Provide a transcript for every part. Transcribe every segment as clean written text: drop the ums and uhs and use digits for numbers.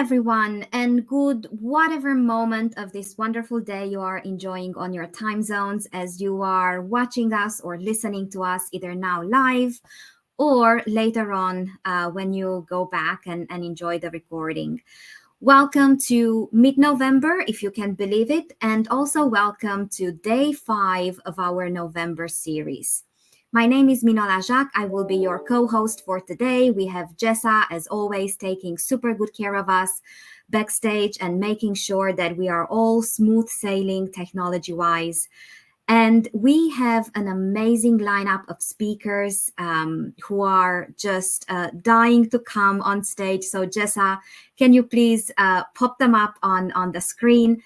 everyone, and good whatever moment of this wonderful day you are enjoying on your time zones as you are watching us or listening to us either now live or later on when you go back and enjoy the recording. Welcome to mid November, if you can believe it, and also welcome to day 5 of our November series. My name is Minola Jacques. I will be your co host for today. We have Jessa, as always, taking super good care of us backstage and making sure that we are all smooth sailing technology wise. And we have an amazing lineup of speakers who are just dying to come on stage. So, Jessa, can you please pop them up on the screen?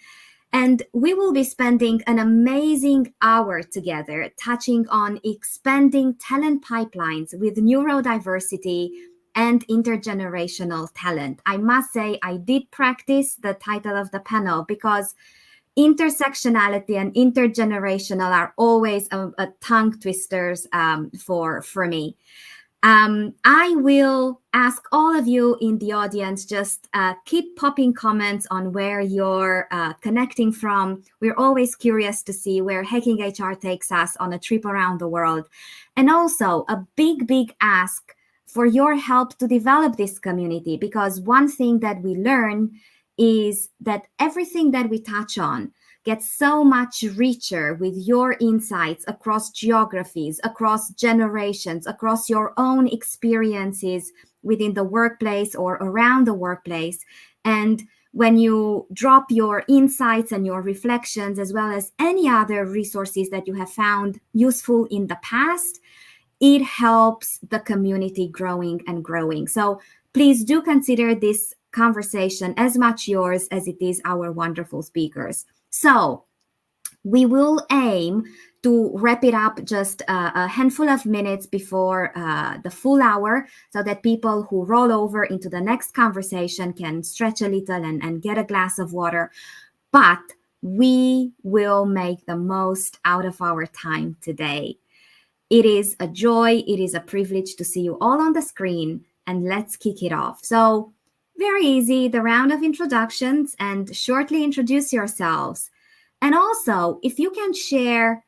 And we will be spending an amazing hour together touching on expanding talent pipelines with neurodiversity and intergenerational talent. I must say, I did practice the title of the panel because intersectionality and intergenerational are always a tongue twisters for me. I will ask all of you in the audience just keep popping comments on where you're connecting from. We're always curious to see where Hacking HR takes us on a trip around the world. And also a big ask for your help to develop this community, because one thing that we learn is that everything that we touch on gets so much richer with your insights across geographies, across generations, across your own experiences within the workplace or around the workplace. And when you drop your insights and your reflections, as well as any other resources that you have found useful in the past, it helps the community growing and growing. So please do consider this conversation as much yours as it is our wonderful speakers. So we will aim to wrap it up just a handful of minutes before the full hour so that people who roll over into the next conversation can stretch a little and get a glass of water. But we will make the most out of our time today. It is a joy, it is a privilege to see you all on the screen, and let's kick it off. So very easy, the round of introductions, and shortly introduce yourselves. And also, if you can share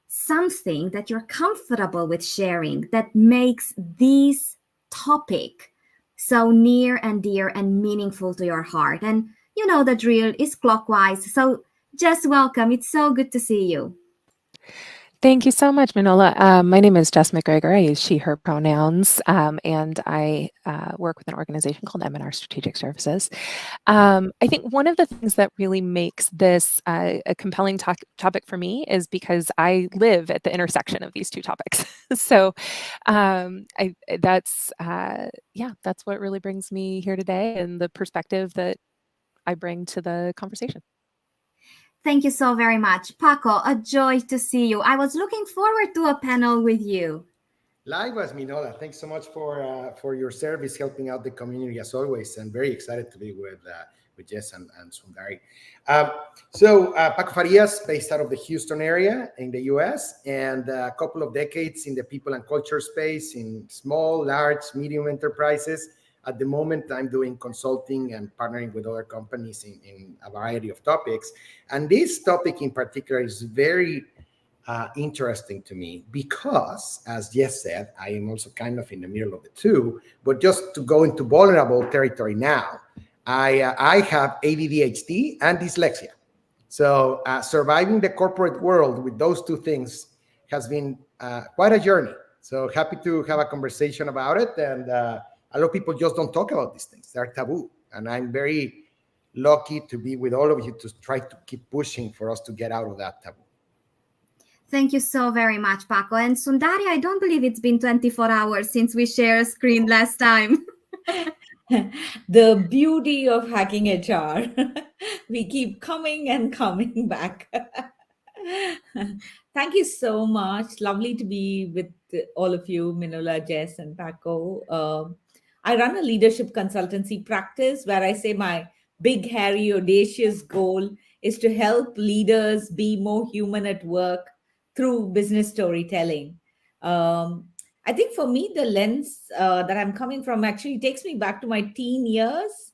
something that you're comfortable with sharing that makes this topic so near and dear and meaningful to your heart. And you know the drill is clockwise. So just welcome. It's so good to see you. Thank you so much, Manola. My name is Jess McGregor. I use she, her pronouns, and I work with an organization called M&R Strategic Services. I think one of the things that really makes this a compelling topic for me is because I live at the intersection of these two topics. So that's what really brings me here today and the perspective that I bring to the conversation. Thank you so very much. Paco, a joy to see you. I was looking forward to a panel with you. Likewise, Minola. Thanks so much for your service, helping out the community as always, and very excited to be with Jess and Sundari. Paco Farias, based out of the Houston area in the U.S., and a couple of decades in the people and culture space in small, large, medium enterprises. At the moment, I'm doing consulting and partnering with other companies in a variety of topics. And this topic in particular is very interesting to me because, as Jess said, I am also kind of in the middle of the two. But just to go into vulnerable territory now, I have ADHD and dyslexia. So surviving the corporate world with those two things has been quite a journey. So happy to have a conversation about it. And a lot of people just don't talk about these things. They're taboo. And I'm very lucky to be with all of you to try to keep pushing for us to get out of that taboo. Thank you so very much, Paco. And Sundari, I don't believe it's been 24 hours since we shared a screen last time. The beauty of hacking HR. We keep coming and coming back. Thank you so much. Lovely to be with all of you, Minola, Jess, and Paco. I run a leadership consultancy practice where I say my big, hairy, audacious goal is to help leaders be more human at work through business storytelling. I think for me, the lens that I'm coming from actually takes me back to my teen years.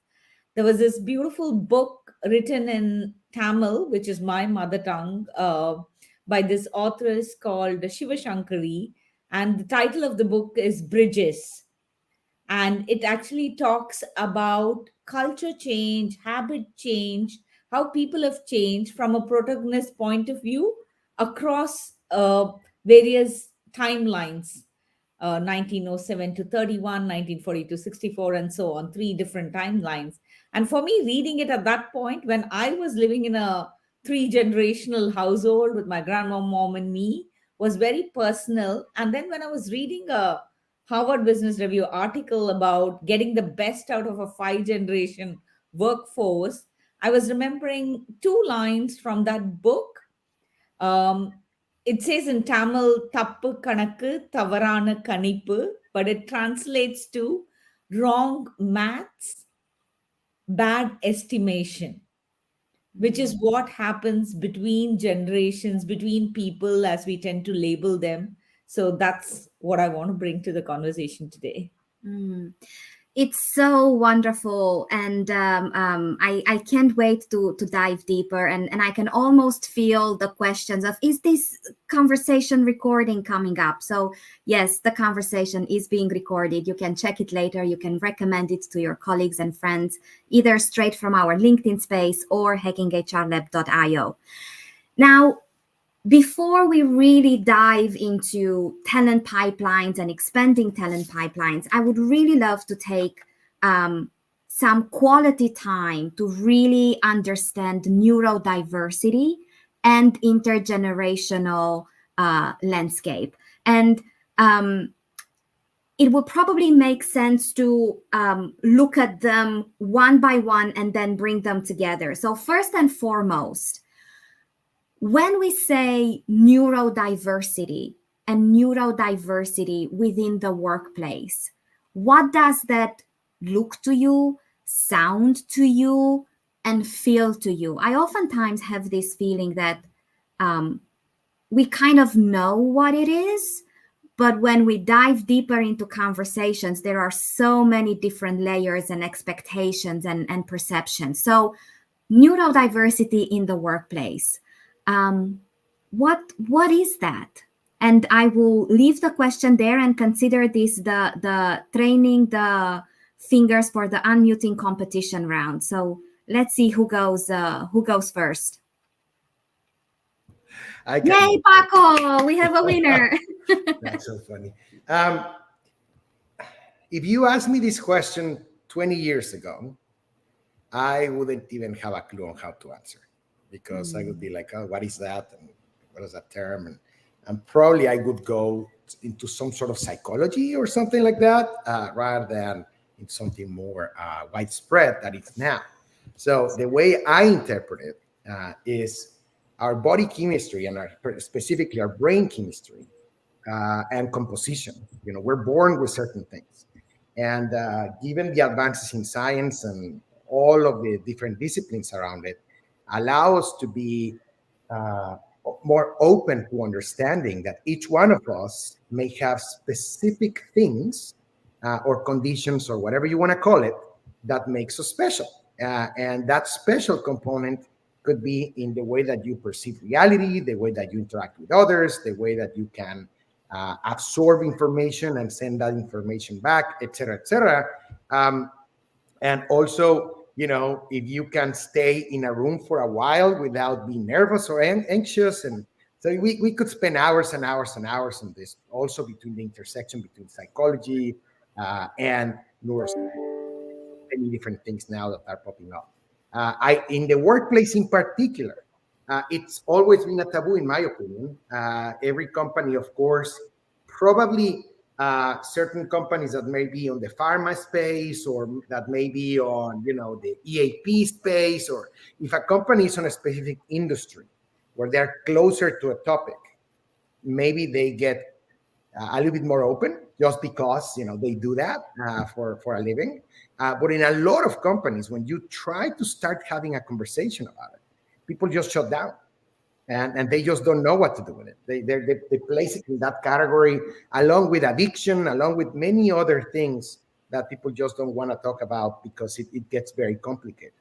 there was this beautiful book written in Tamil, which is my mother tongue, by this authoress called Shiva Shankari. And the title of the book is Bridges. And it actually talks about culture change, habit change, how people have changed from a protagonist point of view across various timelines. 1907 to 31, 1940 to 64, and so on, three different timelines. And for me, reading it at that point, when I was living in a three generational household with my grandma, mom, and me, was very personal. And then when I was reading a Harvard Business Review article about getting the best out of a five generation workforce, I was remembering two lines from that book. It says in Tamil, Tappu Kanakku, Tavarana Kanippu, but it translates to wrong maths, bad estimation, which is what happens between generations, between people as we tend to label them. So that's what I want to bring to the conversation today. It's so wonderful, and I can't wait to dive deeper, and I can almost feel the questions of, is this conversation recording coming up? So yes, the conversation is being recorded. You can check it later. You can recommend it to your colleagues and friends, either straight from our LinkedIn space or hackinghrlab.io. Now, before we really dive into talent pipelines and expanding talent pipelines, I would really love to take some quality time to really understand neurodiversity and intergenerational landscape. And it would probably make sense to look at them one by one and then bring them together. So first and foremost, when we say neurodiversity and neurodiversity within the workplace, what does that look to you, sound to you, and feel to you? I oftentimes have this feeling that we kind of know what it is, but when we dive deeper into conversations, there are so many different layers and expectations and perceptions. So neurodiversity in the workplace. What is that? And I will leave the question there and consider this the training the fingers for the unmuting competition round. So let's see who goes first. Yay, Paco! We have a winner. That's so funny. If you asked me this question 20 years ago, I wouldn't even have a clue on how to answer, because I would be like, oh, what is that? And what is that term? And probably I would go into some sort of psychology or something like that, rather than in something more widespread that it's now. So the way I interpret it is our body chemistry and specifically our brain chemistry and composition. We're born with certain things. And given the advances in science and all of the different disciplines around it, allow us to be more open to understanding that each one of us may have specific things or conditions or whatever you want to call it that makes us special. And that special component could be in the way that you perceive reality, the way that you interact with others, the way that you can absorb information and send that information back, et cetera, et cetera. And also, if you can stay in a room for a while without being nervous or anxious. And so we could spend hours and hours and hours on this, also between the intersection between psychology and neuroscience, many different things now that are popping up. In the workplace in particular, it's always been a taboo, in my opinion. Every company, of course, probably certain companies that may be on the pharma space or that may be on, the EAP space, or if a company is on a specific industry where they're closer to a topic, maybe they get a little bit more open just because, they do that for a living. But in a lot of companies, when you try to start having a conversation about it, people just shut down. And they just don't know what to do with it. They place it in that category, along with addiction, along with many other things that people just don't want to talk about because it gets very complicated.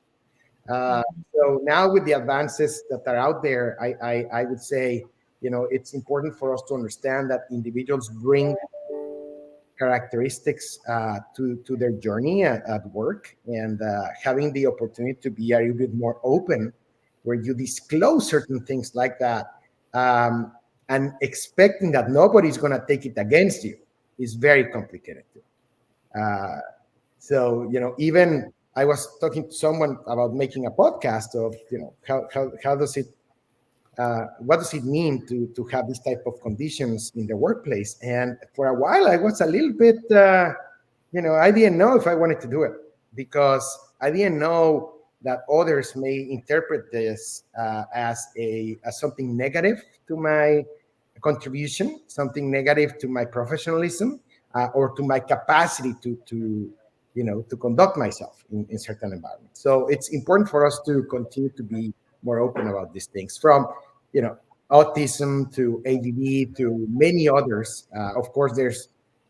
So now with the advances that are out there, I would say, it's important for us to understand that individuals bring characteristics to their journey at work, and having the opportunity to be a little bit more open, where you disclose certain things like that, and expecting that nobody's going to take it against you is very complicated too. So, even I was talking to someone about making a podcast of, how does it, what does it mean to have this type of conditions in the workplace? And for a while, I was a little bit, I didn't know if I wanted to do it, because I didn't know that others may interpret this as something negative to my contribution, something negative to my professionalism, or to my capacity to conduct myself in certain environments. So it's important for us to continue to be more open about these things, from autism to ADD to many others. Of course, there's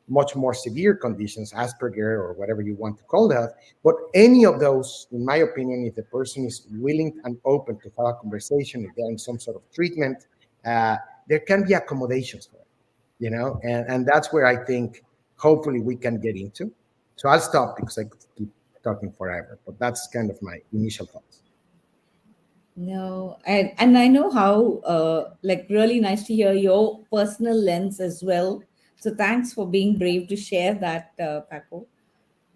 much more severe conditions, Asperger or whatever you want to call that. But any of those, in my opinion, if the person is willing and open to have a conversation, if they're in some sort of treatment, there can be accommodations for it, and that's where I think hopefully we can get into. So I'll stop because I could keep talking forever, but that's kind of my initial thoughts. No, and I know how really nice to hear your personal lens as well. So thanks for being brave to share that, Paco.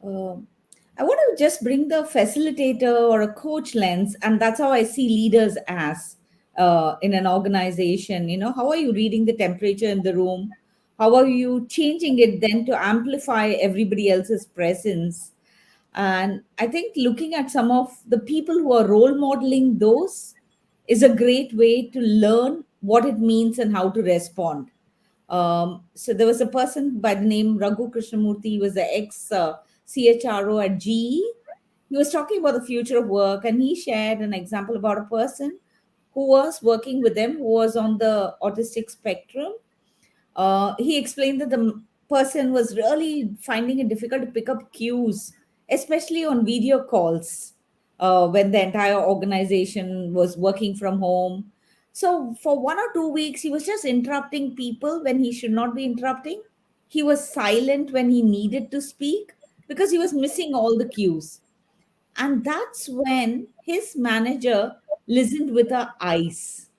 I want to just bring the facilitator or a coach lens, and that's how I see leaders as in an organization. How are you reading the temperature in the room? How are you changing it then to amplify everybody else's presence? And I think looking at some of the people who are role modeling those is a great way to learn what it means and how to respond. So there was a person by the name Raghu Krishnamurthy. He was the ex CHRO at GE. He was talking about the future of work, and he shared an example about a person who was working with them who was on the autistic spectrum. He explained that the person was really finding it difficult to pick up cues, especially on video calls when the entire organization was working from home. So, for 1 or 2 weeks, he was just interrupting people when he should not be interrupting. He was silent when he needed to speak because he was missing all the cues. And that's when his manager listened with her eyes.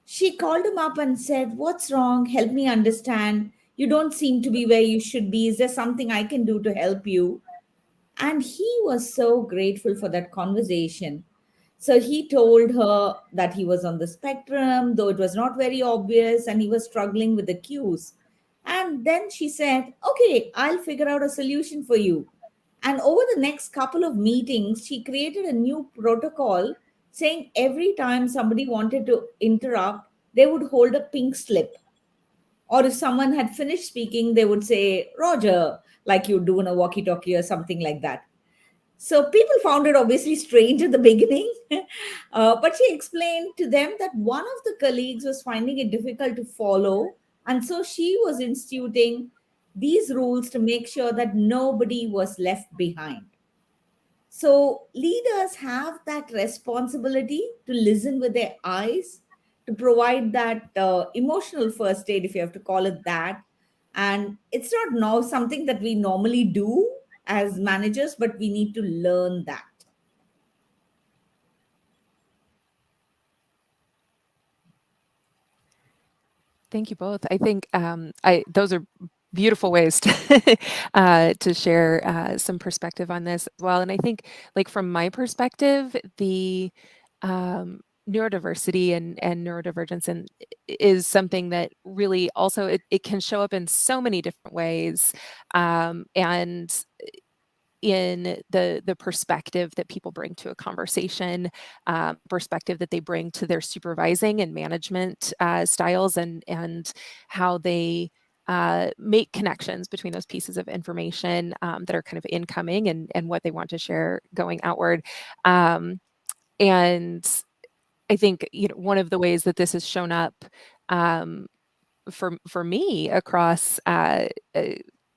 She called him up and said, "What's wrong? Help me understand. You don't seem to be where you should be. Is there something I can do to help you?" And he was so grateful for that conversation. So he told her that he was on the spectrum, though it was not very obvious, and he was struggling with the cues. And then she said, "Okay, I'll figure out a solution for you." And over the next couple of meetings, she created a new protocol saying every time somebody wanted to interrupt, they would hold a pink slip. Or if someone had finished speaking, they would say, "Roger," like you do in a walkie talkie or something like that. So people found it obviously strange at the beginning, but she explained to them that one of the colleagues was finding it difficult to follow. And so she was instituting these rules to make sure that nobody was left behind. So leaders have that responsibility to listen with their eyes, to provide that emotional first aid, if you have to call it that. And it's not now something that we normally do as managers, but we need to learn that. Thank you both. I think those are beautiful ways to share some perspective on this as well. And I think, like, from my perspective, the neurodiversity and neurodivergence is something that really also it can show up in so many different ways, and in the perspective that people bring to a conversation, perspective that they bring to their supervising and management styles, and how they make connections between those pieces of information that are kind of incoming and what they want to share going outward. And I think, one of the ways that this has shown up for me across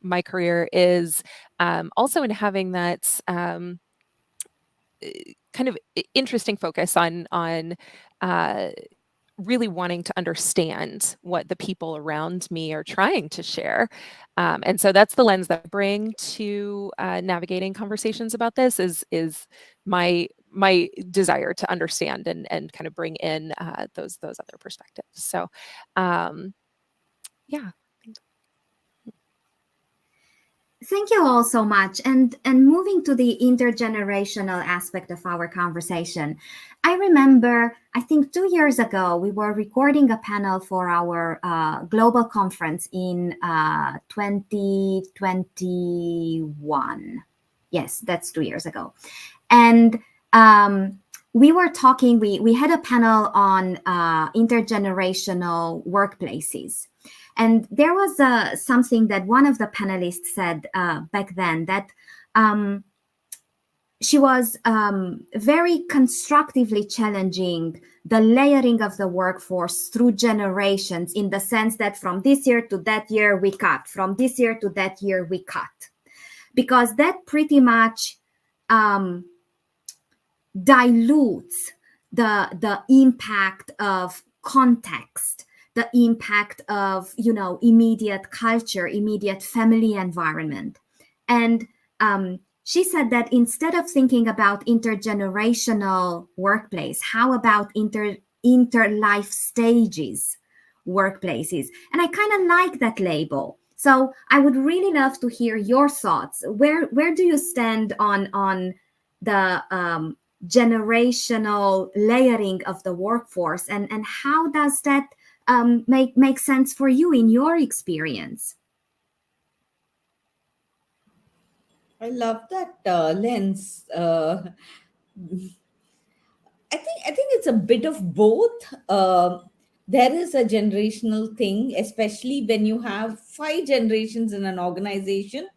my career is also in having that kind of interesting focus on really wanting to understand what the people around me are trying to share. And so that's the lens that I bring to navigating conversations about this is my desire to understand and kind of bring in those other perspectives. So yeah. Thank you all so much. And moving to the intergenerational aspect of our conversation, I remember, I think 2 years ago, we were recording a panel for our global conference in 2021. Yes, that's 2 years ago. And we were talking, we had a panel on intergenerational workplaces. And there was something that one of the panelists said back then, that she was very constructively challenging the layering of the workforce through generations, in the sense that from this year to that year we cut, from this year to that year we cut, because that pretty much dilutes the impact of context, the impact of, immediate culture, immediate family environment. And she said that instead of thinking about intergenerational workplace, how about inter-life stages workplaces? And I kind of like that label. So I would really love to hear your thoughts. Where do you stand on the generational layering of the workforce, and how does that make sense for you in your experience? I love that lens. I think it's a bit of both. There is a generational thing, especially when you have 5 generations in an organization.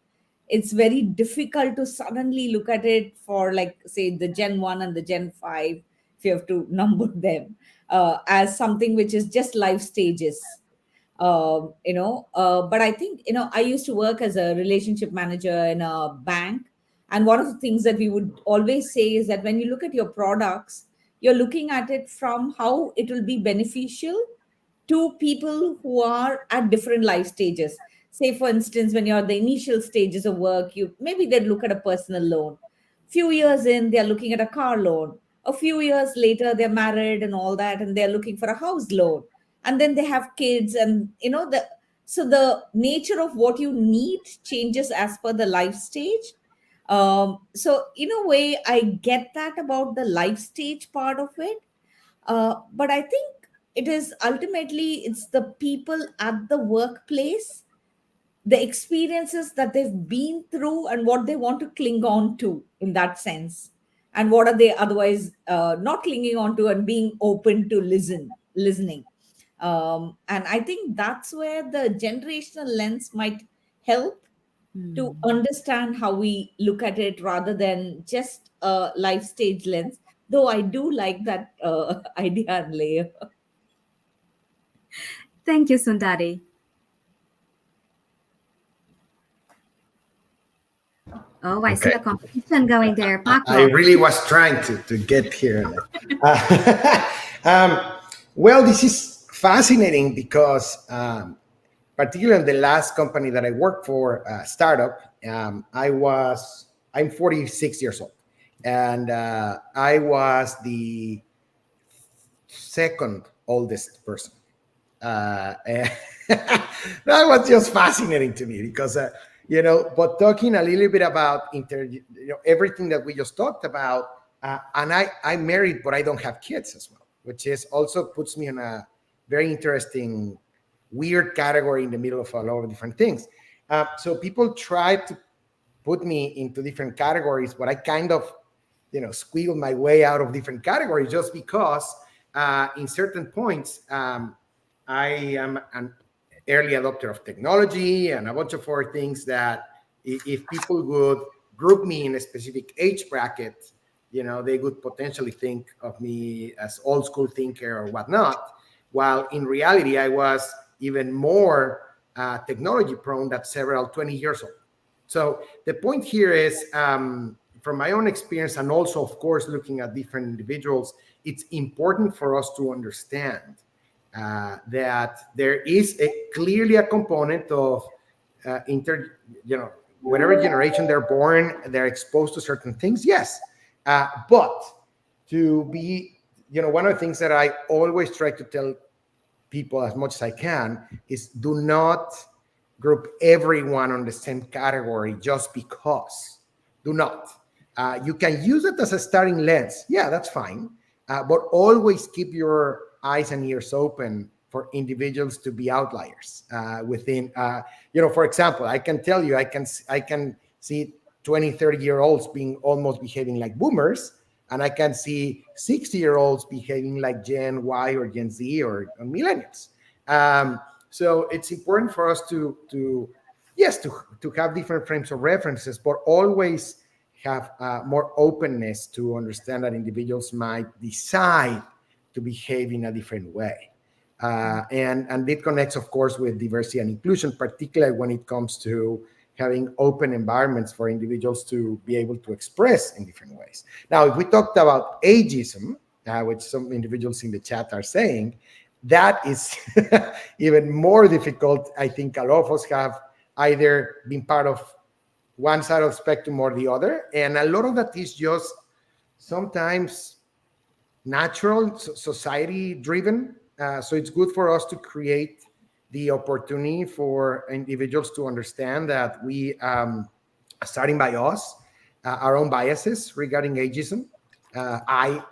It's very difficult to suddenly look at it for, like, say, the Gen 1 and the Gen 5, if you have to number them, as something which is just life stages. But I think, I used to work as a relationship manager in a bank. And one of the things that we would always say is that when you look at your products, you're looking at it from how it will be beneficial to people who are at different life stages. Say, for instance, when you're at the initial stages of work, maybe they look at a personal loan. Few years in, they're looking at a car loan. A few years later, they're married and all that, and they're looking for a house loan. And then they have kids, and so the nature of what you need changes as per the life stage. So in a way, I get that about the life stage part of it. But I think it's the people at the workplace, the experiences that they've been through, and what they want to cling on to in that sense, and what are they otherwise not clinging on to, and being open to listening. And I think that's where the generational lens might help to understand how we look at it, rather than just a life stage lens, though I do like that idea and layer. Thank you, Sundari. Oh, I see a competition going there. Paco. I really was trying to get here. Well, this is fascinating because, particularly in the last company that I worked for, startup, I'm 46 years old, and I was the second oldest person. That was just fascinating to me because, but talking a little bit about everything that we just talked about, and I'm married, but I don't have kids as well, which is also puts me in a very interesting, weird category in the middle of a lot of different things. So people try to put me into different categories, but I kind of, squeal my way out of different categories just because in certain points, I am an early adopter of technology and a bunch of other things that if people would group me in a specific age bracket, they would potentially think of me as old school thinker or whatnot. While in reality, I was even more technology prone than several 20 years old. So the point here is, from my own experience, and also, of course, looking at different individuals, it's important for us to understand that there is clearly a component of whatever generation they're born, they're exposed to certain things, yes. But to be, one of the things that I always try to tell people as much as I can is, do not group everyone on the same category just because. Do not. You can use it as a starting lens. Yeah, that's fine. But always keep your eyes and ears open for individuals to be outliers within, for example, I can tell you, I can see 20, 30-year-olds almost behaving like boomers, and I can see 60-year-olds behaving like Gen Y or Gen Z or millennials. So it's important for us to have different frames of references, but always have more openness to understand that individuals might decide to behave in a different way. And it connects, of course, with diversity and inclusion, particularly when it comes to having open environments for individuals to be able to express in different ways. Now, if we talked about ageism, which some individuals in the chat are saying, that is even more difficult. I think a lot of us have either been part of one side of the spectrum or the other, and a lot of that is just sometimes natural, society driven. So it's good for us to create the opportunity for individuals to understand that we, starting by us, our own biases regarding ageism. I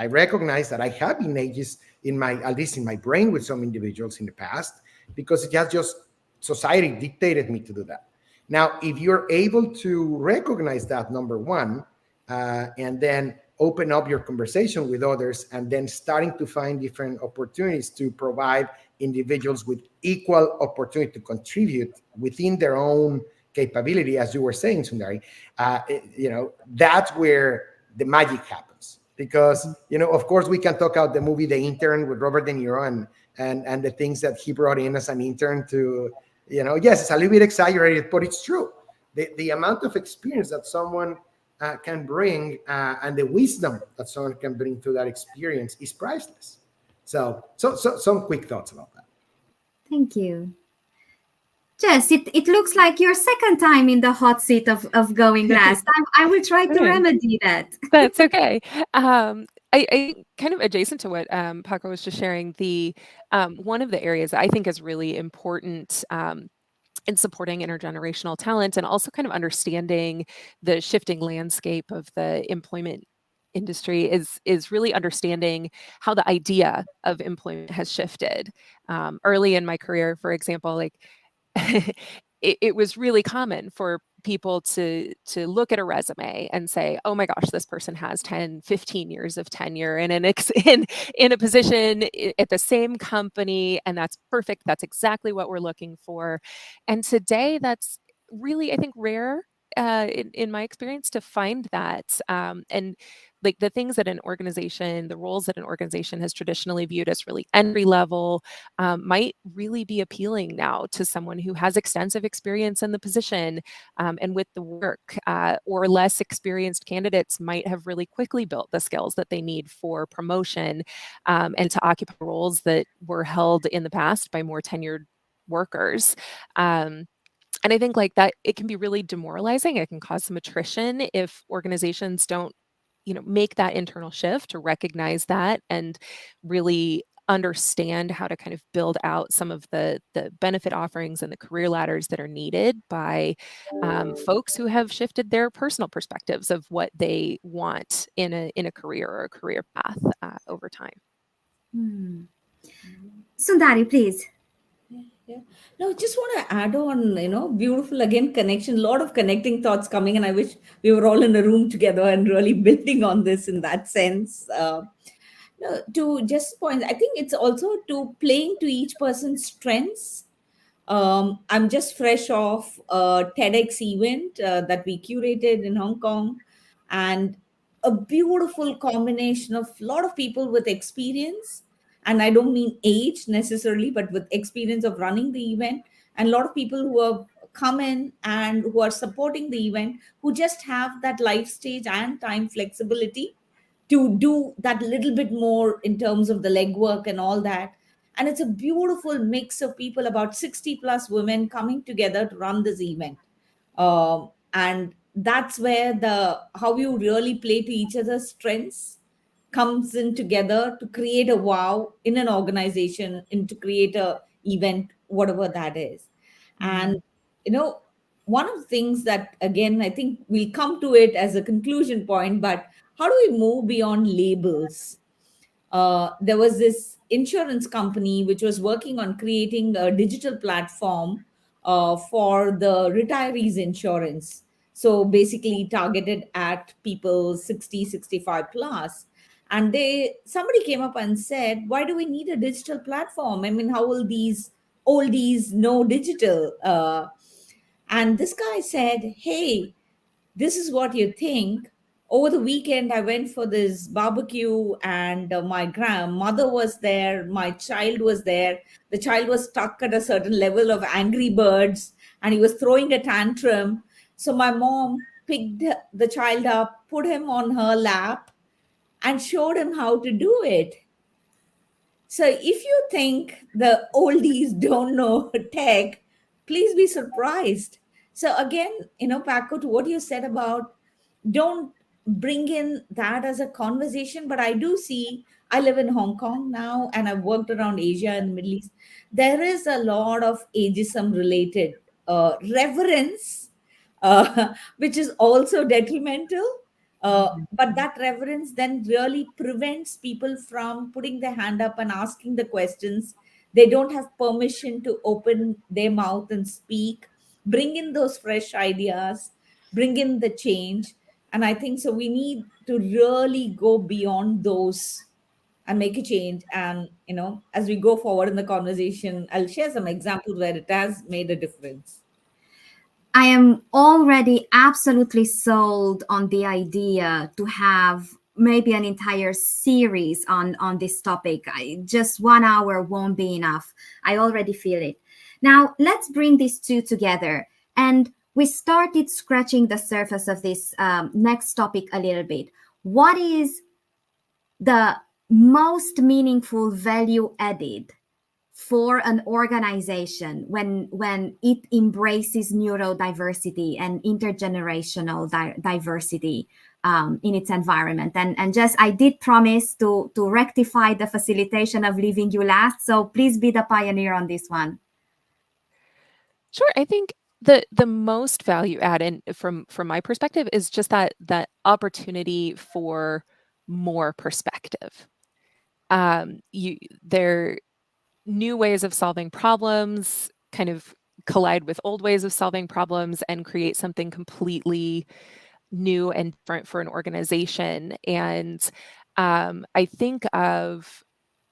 recognize that I have been ageist at least in my brain with some individuals in the past, because it has just society dictated me to do that. Now, if you're able to recognize that, number one, and then open up your conversation with others, and then starting to find different opportunities to provide individuals with equal opportunity to contribute within their own capability, as you were saying, Sundari, that's where the magic happens. Because, of course, we can talk about the movie The Intern with Robert De Niro and the things that he brought in as an intern to, yes, it's a little bit exaggerated, but it's true. The amount of experience that someone can bring and the wisdom that someone can bring to that experience is priceless. So some quick thoughts about that. Thank you. Jess, it looks like your second time in the hot seat of going last. I will try to remedy that. That's okay. I kind of adjacent to what Paco was just sharing, the one of the areas that I think is really important in supporting intergenerational talent, and also kind of understanding the shifting landscape of the employment industry, is really understanding how the idea of employment has shifted. Early in my career, for example, like it was really common for people to look at a resume and say, oh my gosh, this person has 10, 15 years of tenure in a position at the same company, and that's perfect. That's exactly what we're looking for. And today, that's really, I think, rare in my experience to find that. And like the things that an organization, the roles that an organization has traditionally viewed as really entry level, might really be appealing now to someone who has extensive experience in the position and with the work, or less experienced candidates might have really quickly built the skills that they need for promotion and to occupy roles that were held in the past by more tenured workers. And I think like that, it can be really demoralizing. It can cause some attrition if organizations don't, make that internal shift to recognize that and really understand how to kind of build out some of the benefit offerings and the career ladders that are needed by folks who have shifted their personal perspectives of what they want in a career or a career path over time. Sundari, please. Yeah. No, just want to add on, beautiful again connection, a lot of connecting thoughts coming, and I wish we were all in a room together and really building on this in that sense. To just point, I think it's also to playing to each person's strengths. I'm just fresh off a TEDx event that we curated in Hong Kong, and a beautiful combination of a lot of people with experience. And I don't mean age necessarily, but with experience of running the event, and a lot of people who have come in and who are supporting the event, who just have that life stage and time flexibility to do that little bit more in terms of the legwork and all that. And it's a beautiful mix of people, about 60 plus women coming together to run this event. And that's where the how you really play to each other's strengths comes in together to create a wow in an organization and to create a event, whatever that is. And one of the things that, again, I think we'll come to it as a conclusion point, but how do we move beyond labels? There was this insurance company which was working on creating a digital platform for the retirees insurance. So basically targeted at people 60, 65 plus. And somebody came up and said, why do we need a digital platform? I mean, how will these oldies know digital? And this guy said, hey, this is what you think. Over the weekend, I went for this barbecue, and my grandmother was there. My child was there. The child was stuck at a certain level of Angry Birds, and he was throwing a tantrum. So my mom picked the child up, put him on her lap, and showed him how to do it. So if you think the oldies don't know tech, please be surprised. So again, Paco, to what you said about, don't bring in that as a conversation, but I do see, I live in Hong Kong now and I've worked around Asia and Middle East. There is a lot of ageism related reverence, which is also detrimental. But that reverence then really prevents people from putting their hand up and asking the questions. They don't have permission to open their mouth and speak, bring in those fresh ideas, bring in the change. And I think so we need to really go beyond those and make a change. And as we go forward in the conversation, I'll share some examples where it has made a difference. I am already absolutely sold on the idea to have maybe an entire series on this topic. Just 1 hour won't be enough. I already feel it. Now, let's bring these two together. And we started scratching the surface of this next topic a little bit. What is the most meaningful value added for an organization when it embraces neurodiversity and intergenerational diversity in its environment? And just, I did promise to rectify the facilitation of leaving you last, so please be the pioneer on this one. Sure. I think the most value added from my perspective is just that opportunity for more perspective. There new ways of solving problems kind of collide with old ways of solving problems and create something completely new and different for an organization. And I think of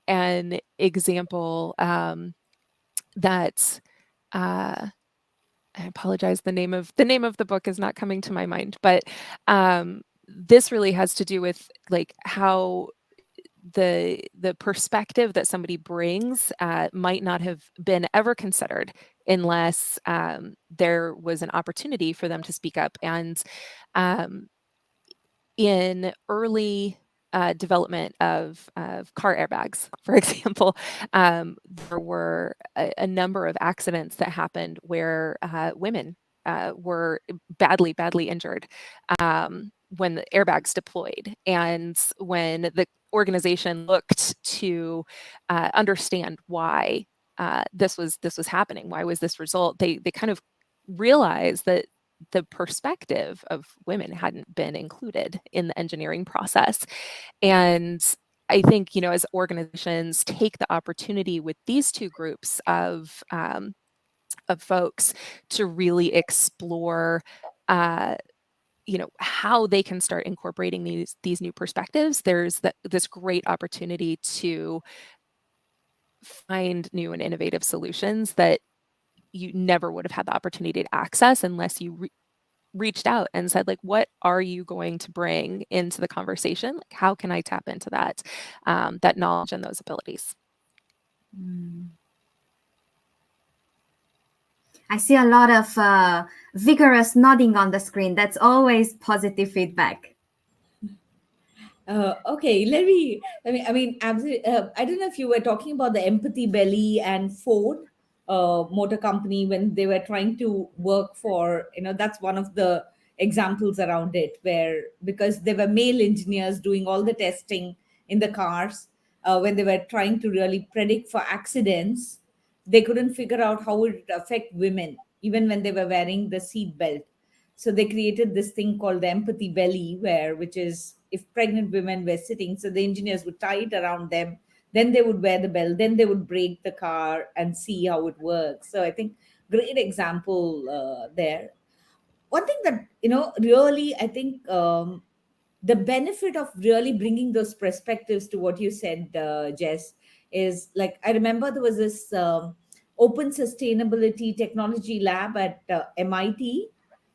an example that I apologize, the name of the book is not coming to my mind, but this really has to do with like how the perspective that somebody brings might not have been ever considered unless there was an opportunity for them to speak up. And in early development of car airbags, for example, there were a number of accidents that happened where women were badly injured when the airbags deployed. And when the organization looked to understand why this was happening, why was this result, they kind of realized that the perspective of women hadn't been included in the engineering process. And I think, as organizations take the opportunity with these two groups of folks to really explore how they can start incorporating these new perspectives, there's this great opportunity to find new and innovative solutions that you never would have had the opportunity to access unless you reached out and said, like, what are you going to bring into the conversation? Like, how can I tap into that knowledge and those abilities? I see a lot of vigorous nodding on the screen. That's always positive feedback. Okay, absolutely. I don't know if you were talking about the Empathy Belly and Ford Motor Company when they were trying to work for, that's one of the examples around it, where because they were male engineers doing all the testing in the cars, when they were trying to really predict for accidents, they couldn't figure out how it would affect women, even when they were wearing the seat belt. So they created this thing called the Empathy Belly, which is if pregnant women were sitting, so the engineers would tie it around them, then they would wear the belt, then they would brake the car and see how it works. So I think great example there. One thing that really, I think the benefit of really bringing those perspectives to what you said, Jess, is like I remember there was this open sustainability technology lab at MIT,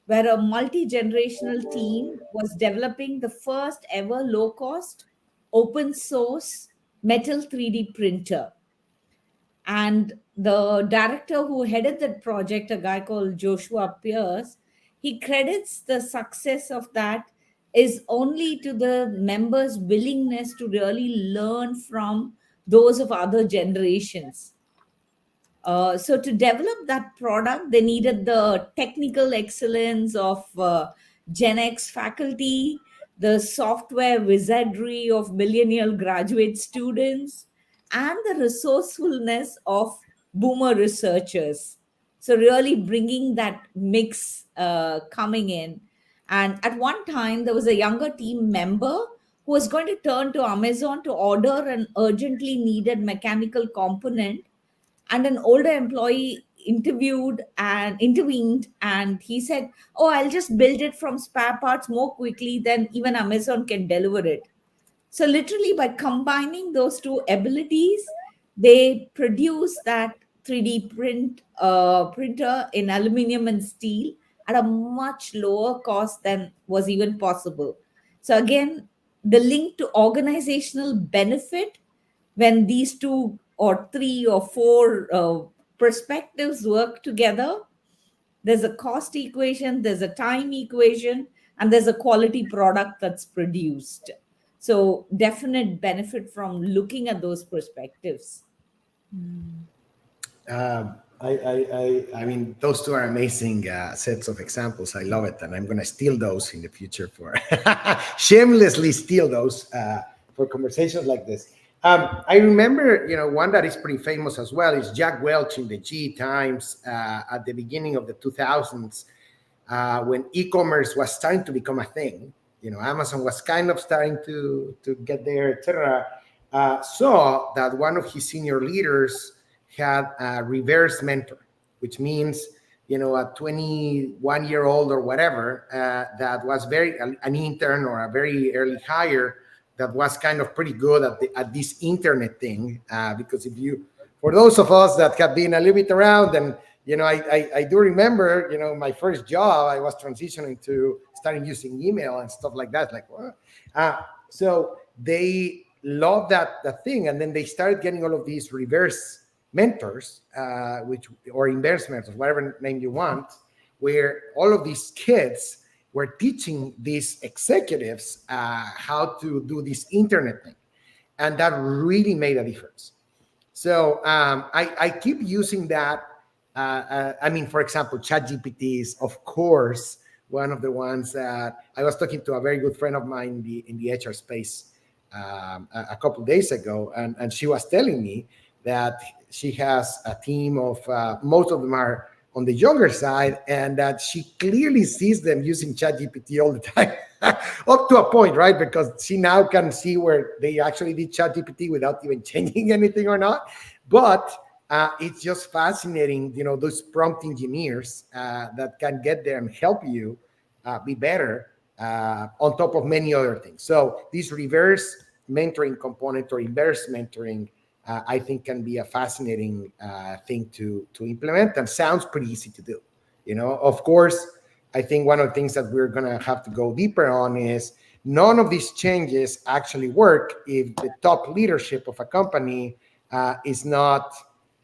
where a multi-generational team was developing the first ever low-cost open source metal 3D printer. And the director who headed that project, a guy called Joshua Pierce, he credits the success of that is only to the members' willingness to really learn from those of other generations. So to develop that product, they needed the technical excellence of Gen X faculty, the software wizardry of millennial graduate students, and the resourcefulness of boomer researchers. So really bringing that mix coming in. And at one time, there was a younger team member who was going to turn to Amazon to order an urgently needed mechanical component, and an older employee intervened, and he said, oh, I'll just build it from spare parts more quickly than even Amazon can deliver it. So literally by combining those two abilities, they produce that 3D printer in aluminum and steel at a much lower cost than was even possible. So again, the link to organizational benefit, when these two or three or four perspectives work together, there's a cost equation, there's a time equation, and there's a quality product that's produced. So definite benefit from looking at those perspectives. I mean, those two are amazing sets of examples. I love it, and I'm going to steal those in the future for shamelessly steal those for conversations like this. I remember, one that is pretty famous as well is Jack Welch in the GE Times at the beginning of the 2000s when e-commerce was starting to become a thing. Amazon was kind of starting to get there, etc. Saw that one of his senior leaders had a reverse mentor, which means, a 21-year-old or whatever that was an intern or a very early hire that was kind of pretty good at this internet thing. Because for those of us that have been a little bit around, and I do remember, my first job, I was transitioning to starting using email and stuff like that. Like, what? So they loved that thing, and then they started getting all of these reverse mentors, or inverse mentors, whatever name you want, where all of these kids were teaching these executives how to do this internet thing, and that really made a difference. So I keep using that. For example, ChatGPT is, of course, one of the ones that I was talking to a very good friend of mine in the HR space a couple of days ago, and she was telling me that she has a team of most of them are on the younger side, and that she clearly sees them using ChatGPT all the time, up to a point, right? Because she now can see where they actually did ChatGPT without even changing anything or not. But it's just fascinating, those prompt engineers that can get there and help you be better on top of many other things. So this reverse mentoring component or inverse mentoring, I think can be a fascinating thing to implement, and sounds pretty easy to do. Of course, I think one of the things that we're going to have to go deeper on is none of these changes actually work if the top leadership of a company is not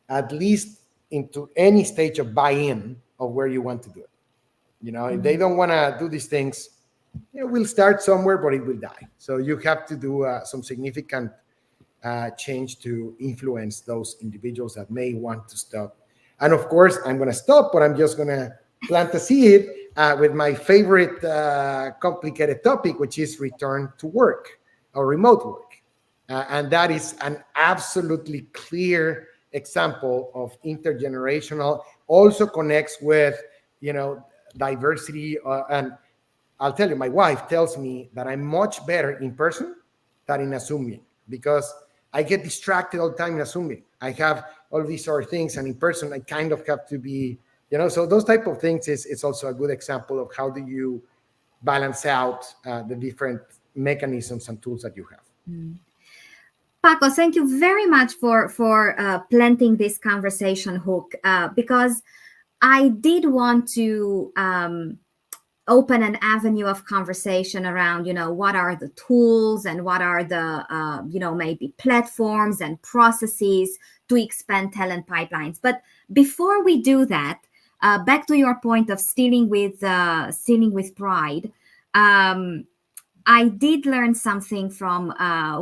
at least into any stage of buy-in of where you want to do it. If they don't want to do these things, we'll start somewhere, but it will die. So you have to do some significant change to influence those individuals that may want to stop. And of course, I'm going to stop, but I'm just going to plant a seed with my favorite complicated topic, which is return to work or remote work. And that is an absolutely clear example of intergenerational, also connects with, diversity. And I'll tell you, my wife tells me that I'm much better in person than in a Zoom meeting, because I get distracted all the time in a Zoom meeting. I have all these other things, and in person, I kind of have to be, so those type of things it's also a good example of how do you balance out the different mechanisms and tools that you have. Paco, thank you very much for planting this conversation hook, because I did want to open an avenue of conversation around, what are the tools and what are the, maybe platforms and processes to expand talent pipelines. But before we do that, back to your point of stealing with pride, I did learn something from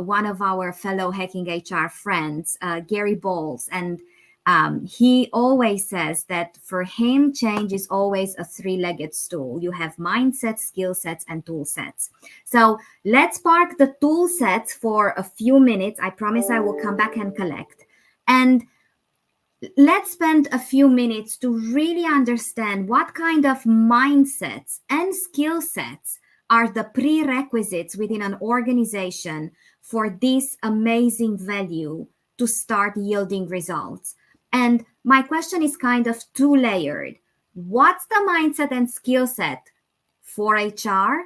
one of our fellow Hacking HR friends, Gary Bowles, and he always says that for him, change is always a three-legged stool. You have mindset, skill sets, and tool sets. So let's park the tool sets for a few minutes. I promise I will come back and collect. And let's spend a few minutes to really understand what kind of mindsets and skill sets are the prerequisites within an organization for this amazing value to start yielding results. And my question is kind of two-layered. What's the mindset and skill set for HR?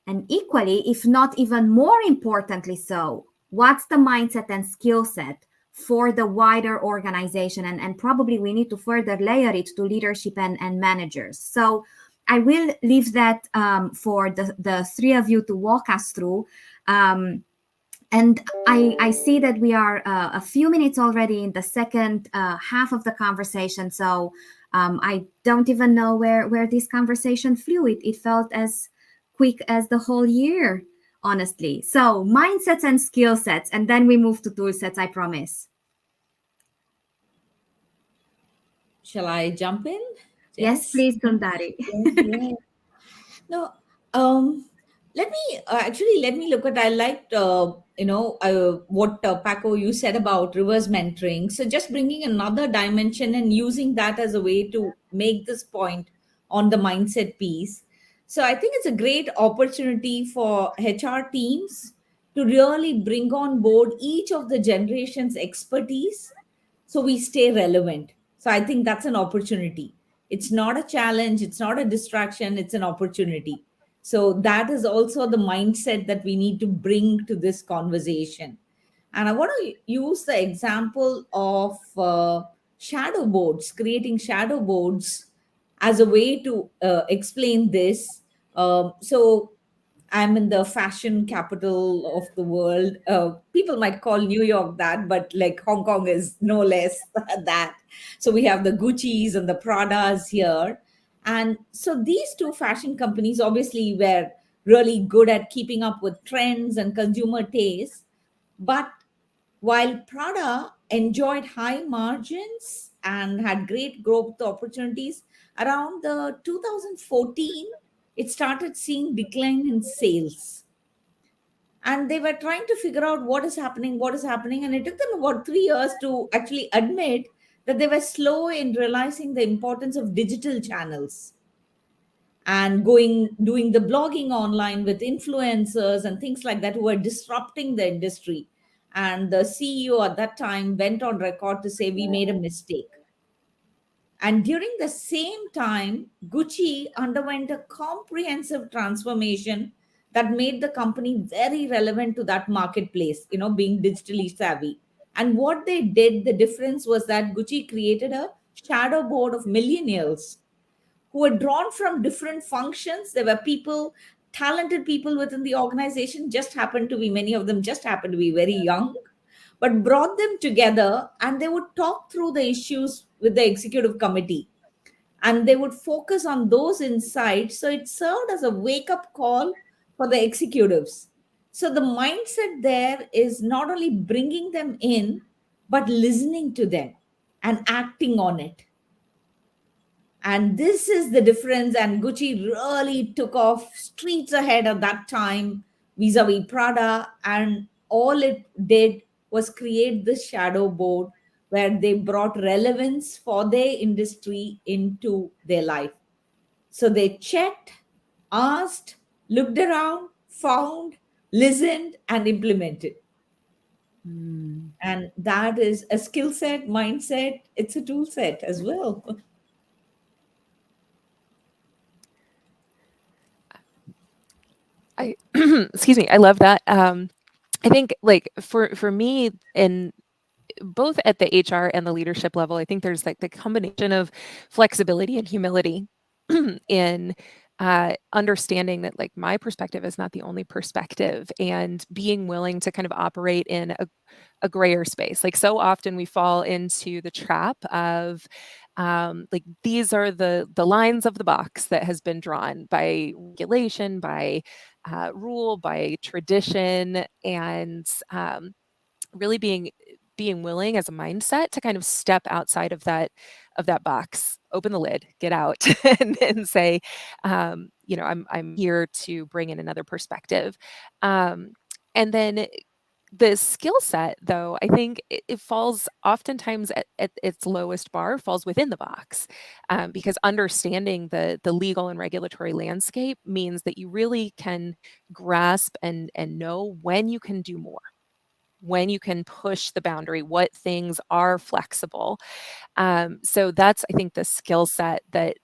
And equally, if not even more importantly so, what's the mindset and skill set for the wider organization? And probably we need to further layer it to leadership and managers. So I will leave that for the three of you to walk us through. And I see that we are a few minutes already in the second half of the conversation. So I don't even know where this conversation flew. It felt as quick as the whole year, honestly. So mindsets and skill sets, and then we move to tool sets, I promise. Shall I jump in? Yes, please, Sundari. Yes. No, let me look at. I liked what Paco you said about reverse mentoring. So just bringing another dimension and using that as a way to make this point on the mindset piece. So I think it's a great opportunity for HR teams to really bring on board each of the generation's expertise, so we stay relevant. So I think that's an opportunity. It's not a challenge, it's not a distraction, it's an opportunity. So that is also the mindset that we need to bring to this conversation. And I want to use the example of shadow boards, creating shadow boards as a way to explain this. So I'm in the fashion capital of the world. People might call New York that, but like Hong Kong is no less that. So we have the Gucci's and the Pradas here. And so these two fashion companies obviously were really good at keeping up with trends and consumer tastes. But while Prada enjoyed high margins and had great growth opportunities, around the 2014, it started seeing decline in sales. And they were trying to figure out what is happening. And it took them about 3 years to actually admit that they were slow in realizing the importance of digital channels and doing the blogging online with influencers and things like that, who were disrupting the industry. And the CEO at that time went on record to say, we made a mistake. And during the same time, Gucci underwent a comprehensive transformation that made the company very relevant to that marketplace, being digitally savvy. And what they did, the difference was that Gucci created a shadow board of millennials who were drawn from different functions. There were people, talented people within the organization, many of them just happened to be very young. but brought them together and they would talk through the issues with the executive committee and they would focus on those insights. So it served as a wake up call for the executives. So the mindset there is not only bringing them in, but listening to them and acting on it. And this is the difference. And Gucci really took off streets ahead at that time vis-a-vis Prada. And all it did was create this shadow board where they brought relevance for their industry into their life. So they checked, asked, looked around, found, listened, and implemented. And that is a skill set, mindset. It's a tool set as well. Excuse me, I love that. I think like for me, in both at the HR and the leadership level, I think there's like the combination of flexibility and humility in understanding that like my perspective is not the only perspective, and being willing to kind of operate in a grayer space. Like so often we fall into the trap of like these are the lines of the box that has been drawn by regulation, by rule, by tradition, and really being willing as a mindset to kind of step outside of that box, open the lid, get out, and say, you know, I'm here to bring in another perspective. And then the skill set, though, I think it falls oftentimes at its lowest bar, falls within the box, because understanding the legal and regulatory landscape means that you really can grasp and know when you can do more, when you can push the boundary, what things are flexible. So that's, I think, the skill set that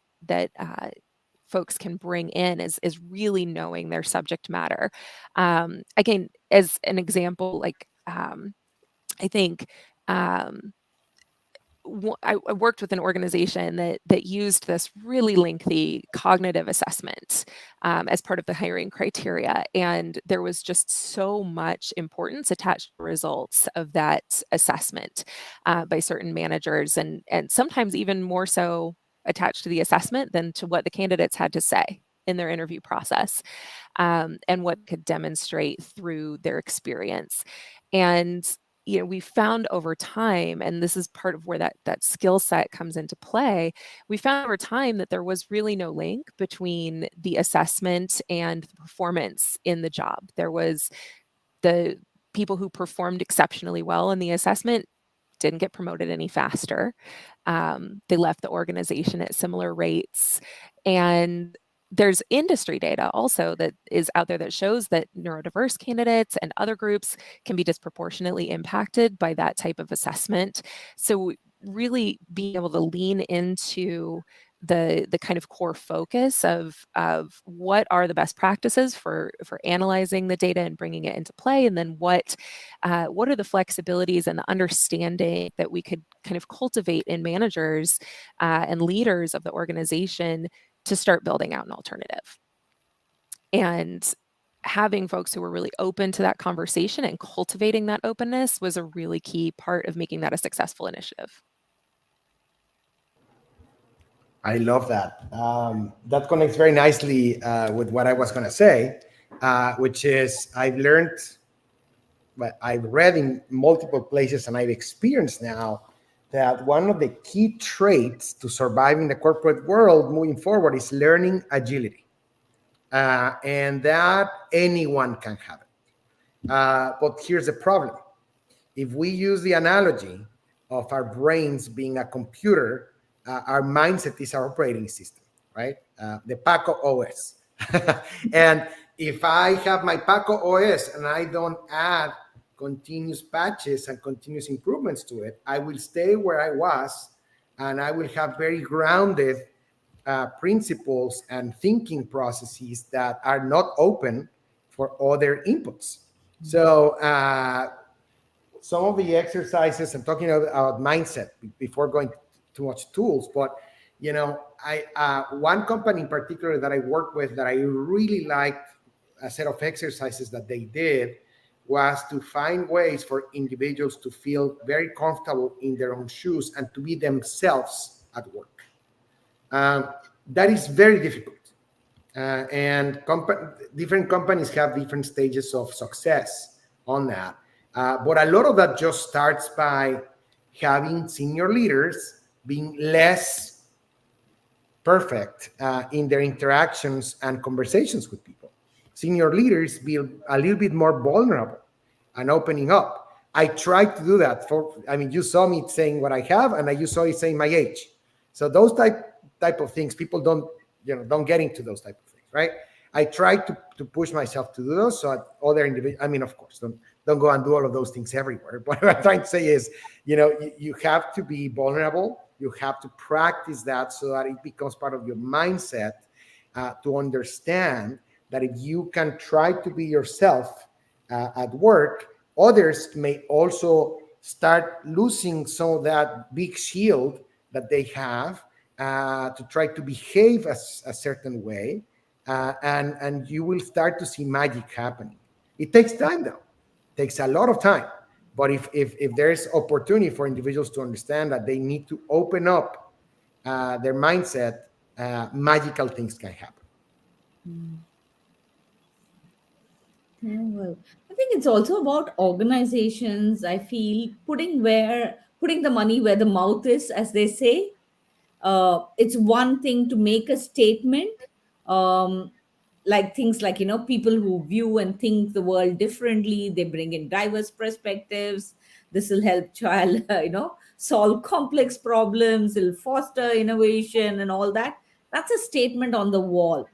folks can bring in is really knowing their subject matter. Again, as an example, like I think I worked with an organization that used this really lengthy cognitive assessment as part of the hiring criteria. And there was just so much importance attached to the results of that assessment by certain managers, and sometimes even more so attached to the assessment than to what the candidates had to say in their interview process, and what could demonstrate through their experience. And you know, we found over time, and this is part of where that skill set comes into play, we found over time that there was really no link between the assessment and the performance in the job. There was the people who performed exceptionally well in the assessment didn't get promoted any faster. They left the organization at similar rates. And there's industry data also that is out there that shows that neurodiverse candidates and other groups can be disproportionately impacted by that type of assessment. So really being able to lean into the kind of core focus of what are the best practices for analyzing the data and bringing it into play, and then what are the flexibilities and the understanding that we could kind of cultivate in managers and leaders of the organization to start building out an alternative. And having folks who were really open to that conversation and cultivating that openness was a really key part of making that a successful initiative. I love that. That connects very nicely with what I was going to say, which is I've learned, but I've read in multiple places and I've experienced now that one of the key traits to surviving the corporate world moving forward is learning agility. And that anyone can have it. But here's the problem. If we use the analogy of our brains being a computer, our mindset is our operating system, right? The Paco OS. And if I have my Paco OS and I don't add continuous patches and continuous improvements to it, I will stay where I was, and I will have very grounded principles and thinking processes that are not open for other inputs. So some of the exercises, I'm talking about mindset before going too much tools, but you know, one company in particular that I worked with that I really liked a set of exercises that they did was to find ways for individuals to feel very comfortable in their own shoes and to be themselves at work. That is very difficult. And different companies have different stages of success on that. But a lot of that just starts by having senior leaders being less perfect in their interactions and conversations with people. Senior leaders be a little bit more vulnerable and opening up. I try to do that. You saw me saying what I have, and you saw me saying my age. So those type of things, people don't get into those type of things, right? I try to push myself to do those. So other individuals, of course, don't go and do all of those things everywhere. But what I'm trying to say is, you have to be vulnerable. You have to practice that so that it becomes part of your mindset to understand that if you can try to be yourself at work, others may also start losing some of that big shield that they have to try to behave a certain way, and you will start to see magic happening. It takes time, though. It takes a lot of time. But if there's opportunity for individuals to understand that they need to open up their mindset, magical things can happen. Well, I think it's also about organizations. I feel putting the money where the mouth is, as they say. It's one thing to make a statement, like things like, people who view and think the world differently. They bring in diverse perspectives. This will help child, solve complex problems. It'll foster innovation and all that. That's a statement on the wall.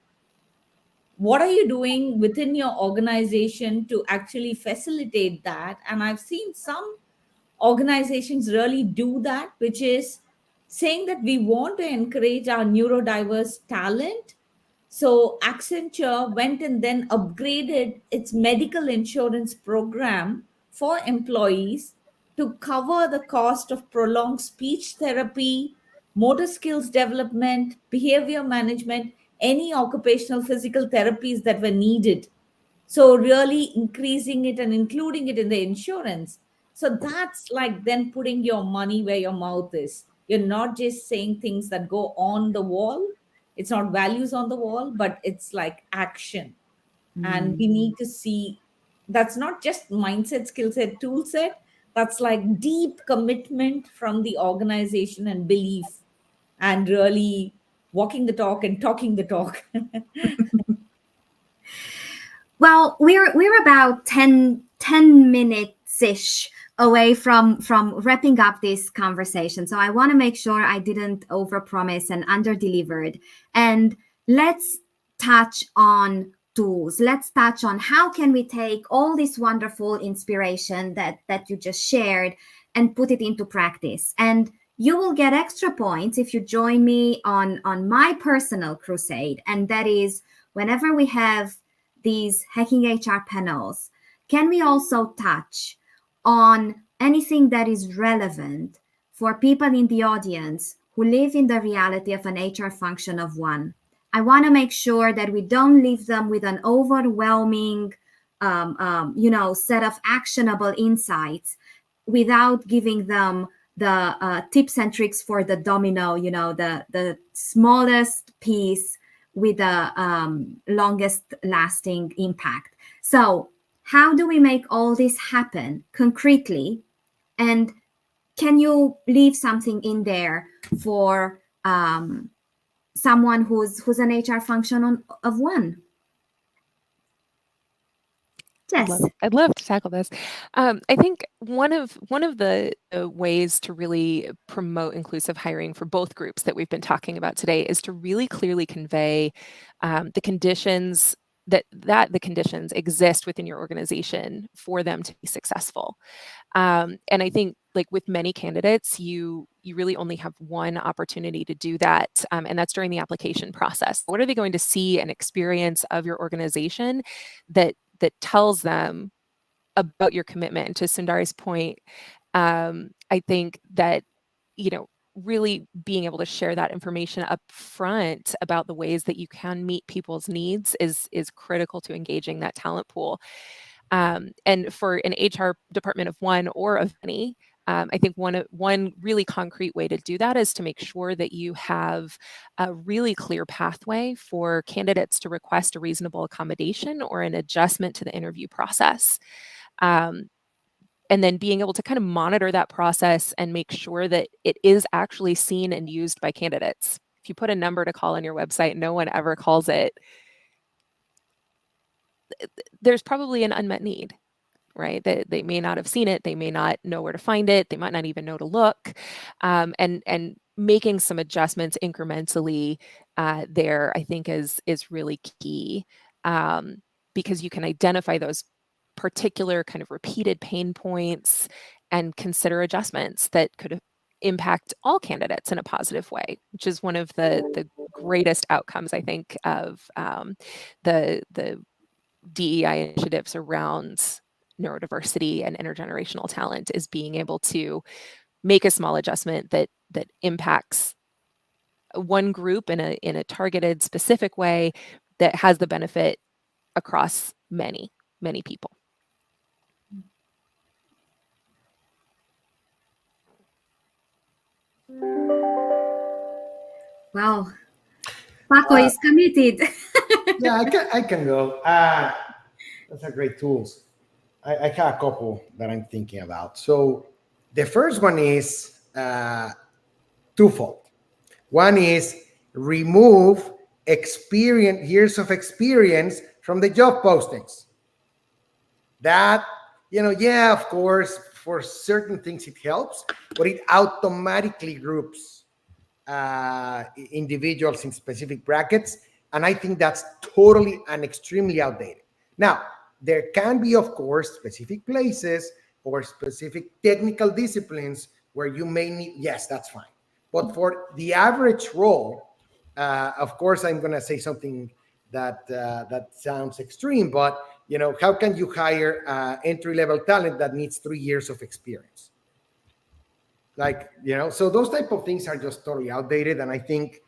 What are you doing within your organization to actually facilitate that? And I've seen some organizations really do that, which is saying that we want to encourage our neurodiverse talent. So Accenture went and then upgraded its medical insurance program for employees to cover the cost of prolonged speech therapy, motor skills development, behavior management, any occupational physical therapies that were needed. So really increasing it and including it in the insurance. So that's like then putting your money where your mouth is. You're not just saying things that go on the wall. It's not values on the wall, but it's like action. And we need to see that's not just mindset, skill set, tool set. That's like deep commitment from the organization and belief, and really walking the talk and talking the talk. Well, we're about 10 minutes-ish away from wrapping up this conversation. So I want to make sure I didn't overpromise and underdelivered. And let's touch on tools. Let's touch on how can we take all this wonderful inspiration that you just shared and put it into practice. And you will get extra points if you join me on my personal crusade. And that is whenever we have these Hacking HR panels, can we also touch on anything that is relevant for people in the audience who live in the reality of an HR function of one? I want to make sure that we don't leave them with an overwhelming, set of actionable insights without giving them the tips and tricks for the domino, the smallest piece with the longest lasting impact. So how do we make all this happen concretely? And can you leave something in there for someone who's an HR function of one? Yes. I'd love to tackle this. I think one of the ways to really promote inclusive hiring for both groups that we've been talking about today is to really clearly convey the conditions that the conditions exist within your organization for them to be successful. And I think, like with many candidates, you really only have one opportunity to do that, and that's during the application process. What are they going to see and experience of your organization that tells them about your commitment? And to Sundari's point, I think that, really being able to share that information up front about the ways that you can meet people's needs is critical to engaging that talent pool. And for an HR department of one or of many, I think one really concrete way to do that is to make sure that you have a really clear pathway for candidates to request a reasonable accommodation or an adjustment to the interview process. And then being able to kind of monitor that process and make sure that it is actually seen and used by candidates. If you put a number to call on your website, no one ever calls it, there's probably an unmet need. Right? They may not have seen it. They may not know where to find it. They might not even know to look. And making some adjustments incrementally there, I think, is really key, because you can identify those particular kind of repeated pain points and consider adjustments that could impact all candidates in a positive way, which is one of the greatest outcomes, I think, of the DEI initiatives around neurodiversity and intergenerational talent, is being able to make a small adjustment that impacts one group in a targeted, specific way that has the benefit across many people. Wow. Paco is committed. Yeah, I can go. Those are great tools. I have a couple that I'm thinking about. So the first one is twofold. One is remove years of experience from the job postings. That, yeah, of course, for certain things it helps, but it automatically groups individuals in specific brackets. And I think that's totally and extremely outdated. Now, there can be, of course, specific places or specific technical disciplines where you may need, yes, that's fine. But for the average role, of course, I'm going to say something that sounds extreme, but how can you hire entry-level talent that needs 3 years of experience? So those type of things are just totally outdated, and I think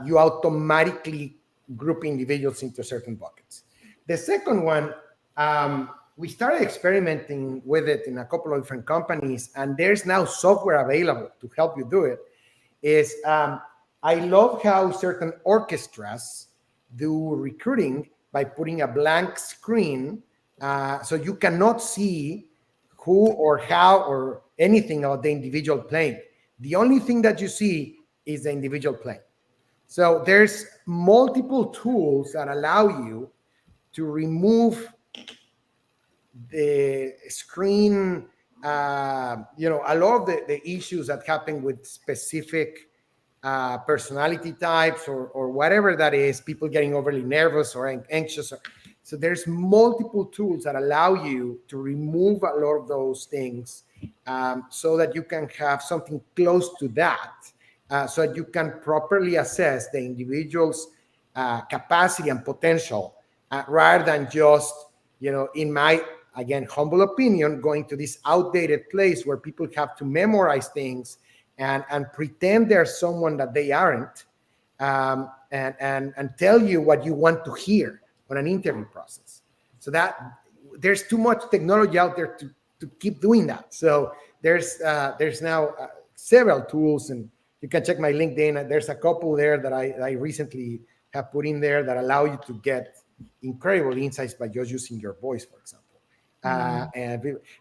you automatically group individuals into certain buckets. The second one, we started experimenting with it in a couple of different companies, and there's now software available to help you do it. I love how certain orchestras do recruiting by putting a blank screen, so you cannot see who or how or anything about the individual playing. The only thing that you see is the individual playing. So there's multiple tools that allow you to remove the screen, a lot of the issues that happen with specific personality types or whatever that is, people getting overly nervous or anxious. So there's multiple tools that allow you to remove a lot of those things, so that you can have something close to that, so that you can properly assess the individual's capacity and potential, rather than just, in my, again, humble opinion, going to this outdated place where people have to memorize things and pretend they're someone that they aren't, and tell you what you want to hear on an interview process. So that there's too much technology out there to keep doing that. So there's now several tools, and you can check my LinkedIn. There's a couple there that I recently have put in there that allow you to get incredible insights by just using your voice, for example.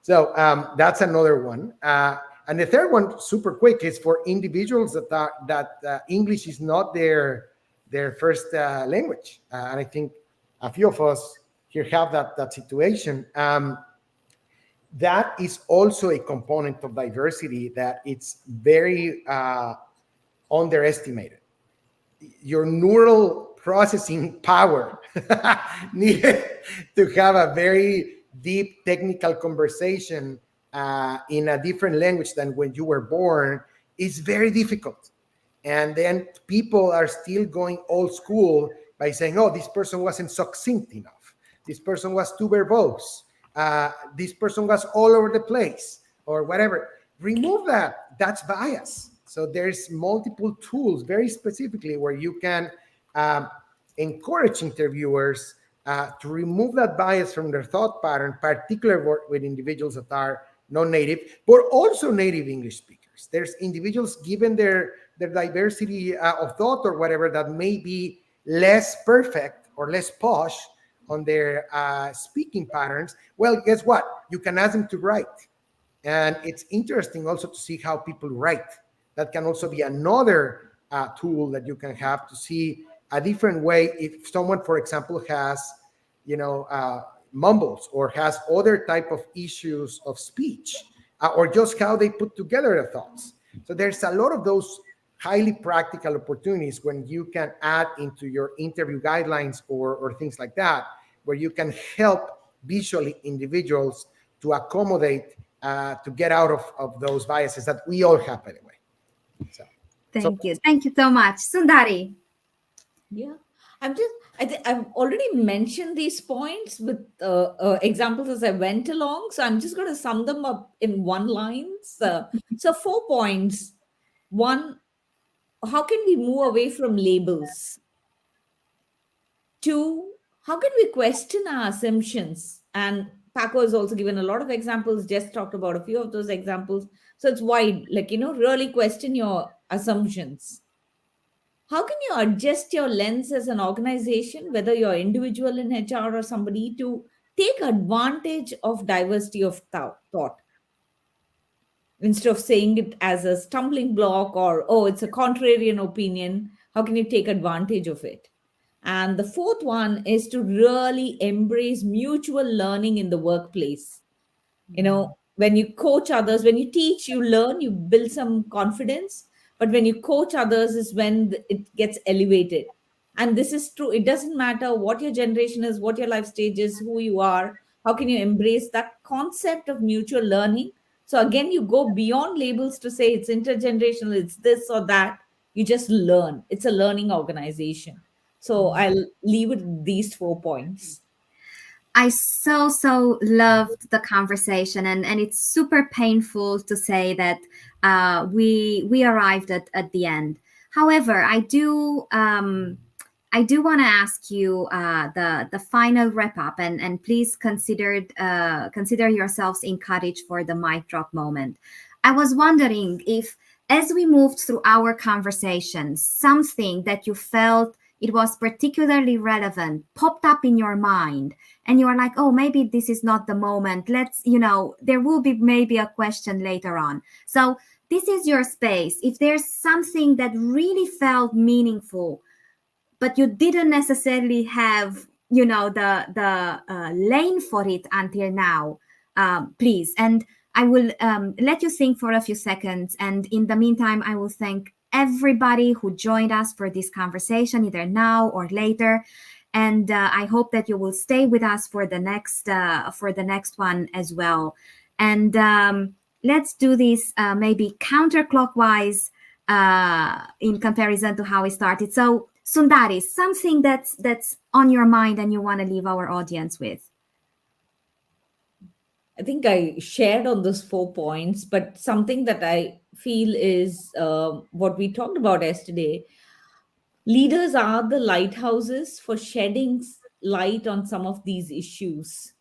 So that's another one. And the third one, super quick, is for individuals that English is not their first language. And I think a few of us here have that situation. That is also a component of diversity that it's very underestimated. Your neural processing power needed to have a very deep technical conversation in a different language than when you were born is very difficult. And then people are still going old school by saying, oh, this person wasn't succinct enough. This person was too verbose. This person was all over the place, or whatever. Remove that. That's bias. So there's multiple tools very specifically where you can encourage interviewers to remove that bias from their thought pattern, particularly with individuals that are non-native, but also native English speakers. There's individuals, given their diversity of thought or whatever, that may be less perfect or less posh on their speaking patterns. Well, guess what? You can ask them to write. And it's interesting also to see how people write. That can also be another tool that you can have to see a different way. If someone, for example, has, mumbles or has other type of issues of speech, or just how they put together the thoughts. So there's a lot of those highly practical opportunities when you can add into your interview guidelines or things like that, where you can help visually individuals to accommodate, to get out of those biases that we all have anyway. So, Thank you. Thank you so much. Sundari. Yeah, I've already mentioned these points with examples as I went along. So I'm just going to sum them up in one line. So 4 points. One, how can we move away from labels? 2, how can we question our assumptions? And Paco has also given a lot of examples, just talked about a few of those examples. So it's wide, really question your assumptions. How can you adjust your lens as an organization, whether you're individual in HR or somebody, to take advantage of diversity of thought? Instead of saying it as a stumbling block or, oh, it's a contrarian opinion, how can you take advantage of it? And the 4th one is to really embrace mutual learning in the workplace. When you coach others, when you teach, you learn, you build some confidence. But when you coach others is when it gets elevated. And this is true. It doesn't matter what your generation is, what your life stage is, who you are. How can you embrace that concept of mutual learning? So again, you go beyond labels to say it's intergenerational, it's this or that. You just learn. It's a learning organization. So I'll leave it with these 4 points. I so loved the conversation, and it's super painful to say that we arrived at the end. However, I do want to ask you the final wrap up, and please consider yourselves encouraged for the mic drop moment. I was wondering if, as we moved through our conversation, something that you felt it was particularly relevant popped up in your mind, and you are like, oh, maybe this is not the moment. Let's, there will be maybe a question later on. So this is your space. If there's something that really felt meaningful, but you didn't necessarily have, the lane for it until now, please. And I will let you think for a few seconds. And in the meantime, I will thank everybody who joined us for this conversation, either now or later. And I hope that you will stay with us for the next one as well. And let's do this maybe counterclockwise in comparison to how we started. So Sundari, something that's on your mind and you want to leave our audience with. I think I shared on those 4 points, but something that I feel is what we talked about yesterday. Leaders are the lighthouses for shedding light on some of these issues.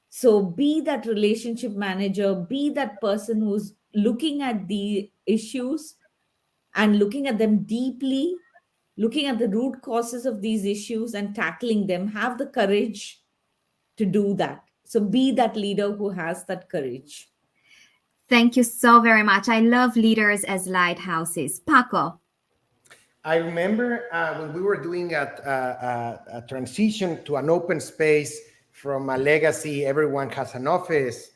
So be that relationship manager, be that person who's looking at the issues and looking at them deeply, looking at the root causes of these issues and tackling them. Have the courage to do that. So be that leader who has that courage. Thank you so very much. I love leaders as lighthouses. Paco. I remember when we were doing a transition to an open space from a legacy, everyone has an office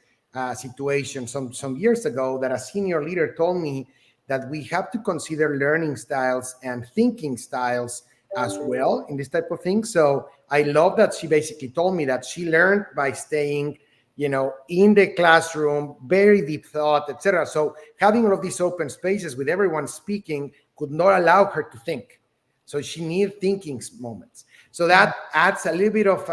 situation some years ago, that a senior leader told me that we have to consider learning styles and thinking styles as well in this type of thing. So I love that she basically told me that she learned by staying, in the classroom, very deep thought, etc. So having all of these open spaces with everyone speaking could not allow her to think. So she needed thinking moments. So that adds a little bit of,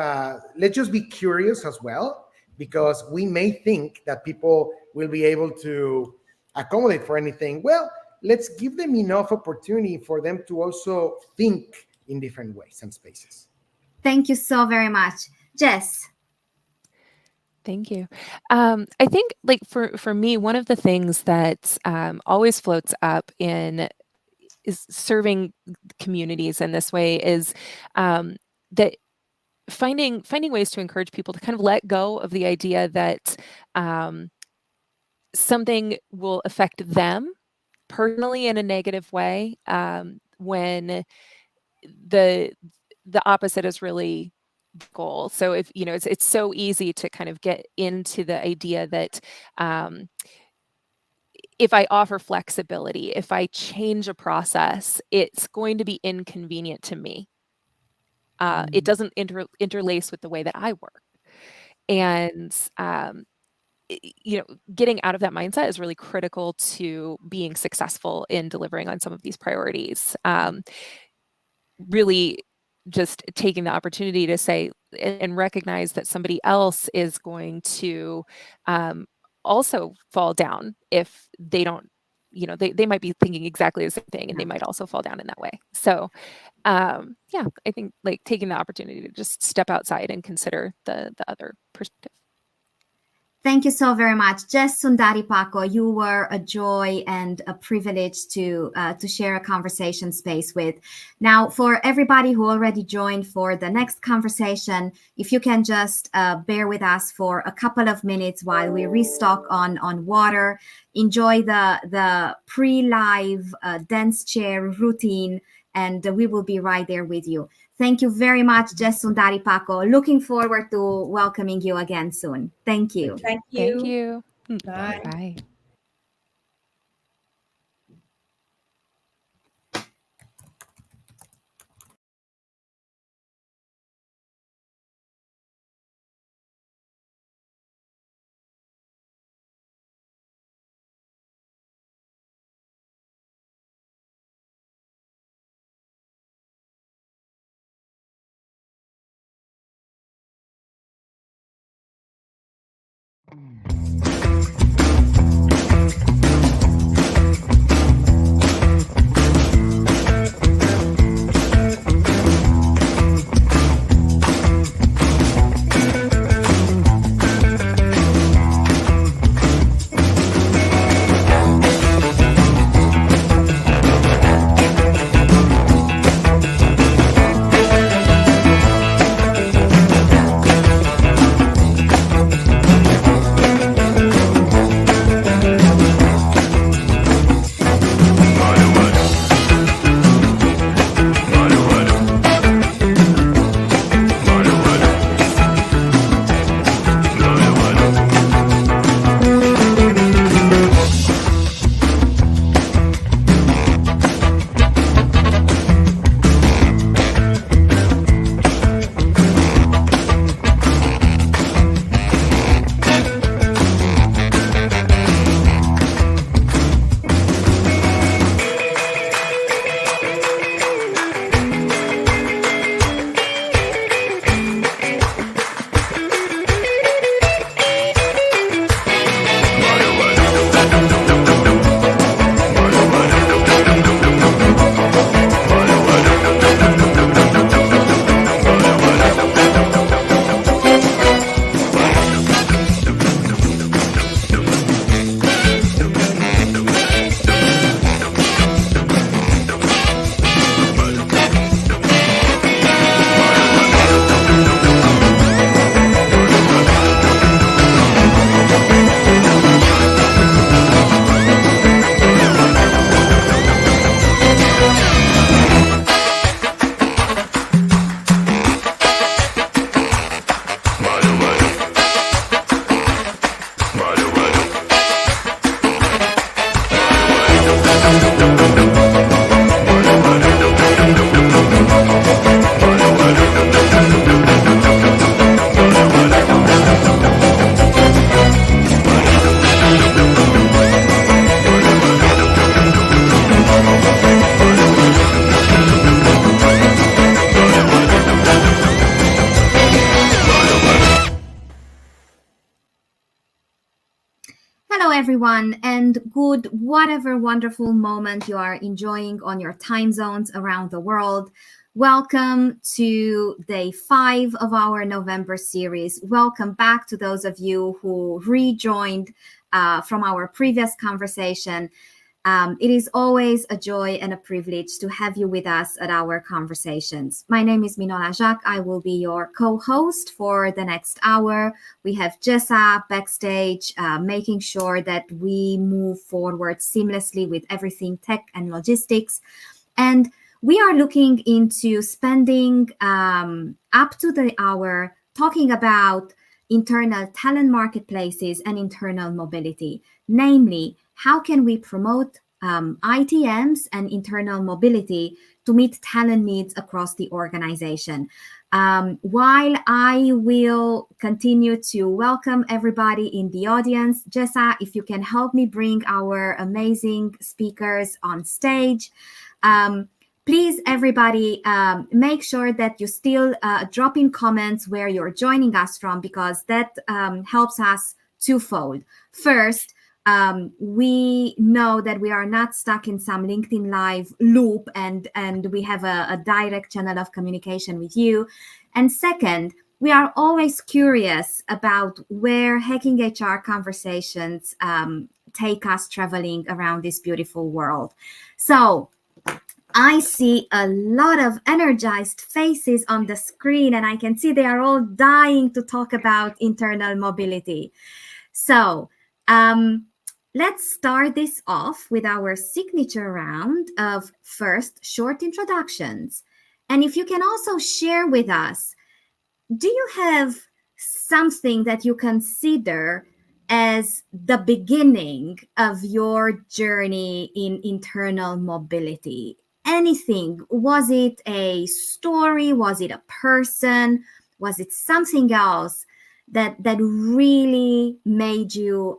let's just be curious as well, because we may think that people will be able to accommodate for anything. Well, let's give them enough opportunity for them to also think in different ways and spaces. Thank you so very much. Jess. Thank you. I think, like for me, one of the things that always floats up in is serving communities in this way is that finding ways to encourage people to kind of let go of the idea that something will affect them personally in a negative way when the opposite is really the goal. So if it's so easy to kind of get into the idea that if I offer flexibility, if I change a process, it's going to be inconvenient to me. It doesn't interlace with the way that I work. And getting out of that mindset is really critical to being successful in delivering on some of these priorities. Really just taking the opportunity to say and recognize that somebody else is going to also fall down if they don't, they might be thinking exactly the same thing, and they might also fall down in that way. So yeah, I think like taking the opportunity to just step outside and consider the other perspective. Thank you so very much. Jess Sundari Paco, you were a joy and a privilege to share a conversation space with. Now, for everybody who already joined for the next conversation, if you can just bear with us for a couple of minutes while we restock on water, enjoy the pre-live dance chair routine, and we will be right there with you. Thank you very much, Jess Sundari Paco. Looking forward to welcoming you again soon. Thank you. Thank you. Thank you. Bye. Bye. Hello, everyone, and good whatever wonderful moment you are enjoying on your time zones around the world. Welcome to day 5 of our November series. Welcome back to those of you who rejoined from our previous conversation. It is always a joy and a privilege to have you with us at our conversations. My name is Minola Jacques. I will be your co-host for the next hour. We have Jessa backstage, making sure that we move forward seamlessly with everything tech and logistics. And we are looking into spending up to the hour talking about internal talent marketplaces and internal mobility. Namely, how can we promote ITMs and internal mobility to meet talent needs across the organization? While I will continue to welcome everybody in the audience, Jessa, if you can help me bring our amazing speakers on stage. Please, everybody, make sure that you still drop in comments where you're joining us from, because that helps us twofold. First, we know that we are not stuck in some LinkedIn Live loop, and we have a direct channel of communication with you. And second, we are always curious about where Hacking HR conversations take us traveling around this beautiful world. So I see a lot of energized faces on the screen, and I can see they are all dying to talk about internal mobility. So let's start this off with our signature round of first short introductions. And if you can also share with us, do you have something that you consider as the beginning of your journey in internal mobility? Anything? Was it a story? Was it a person? Was it something else that really made you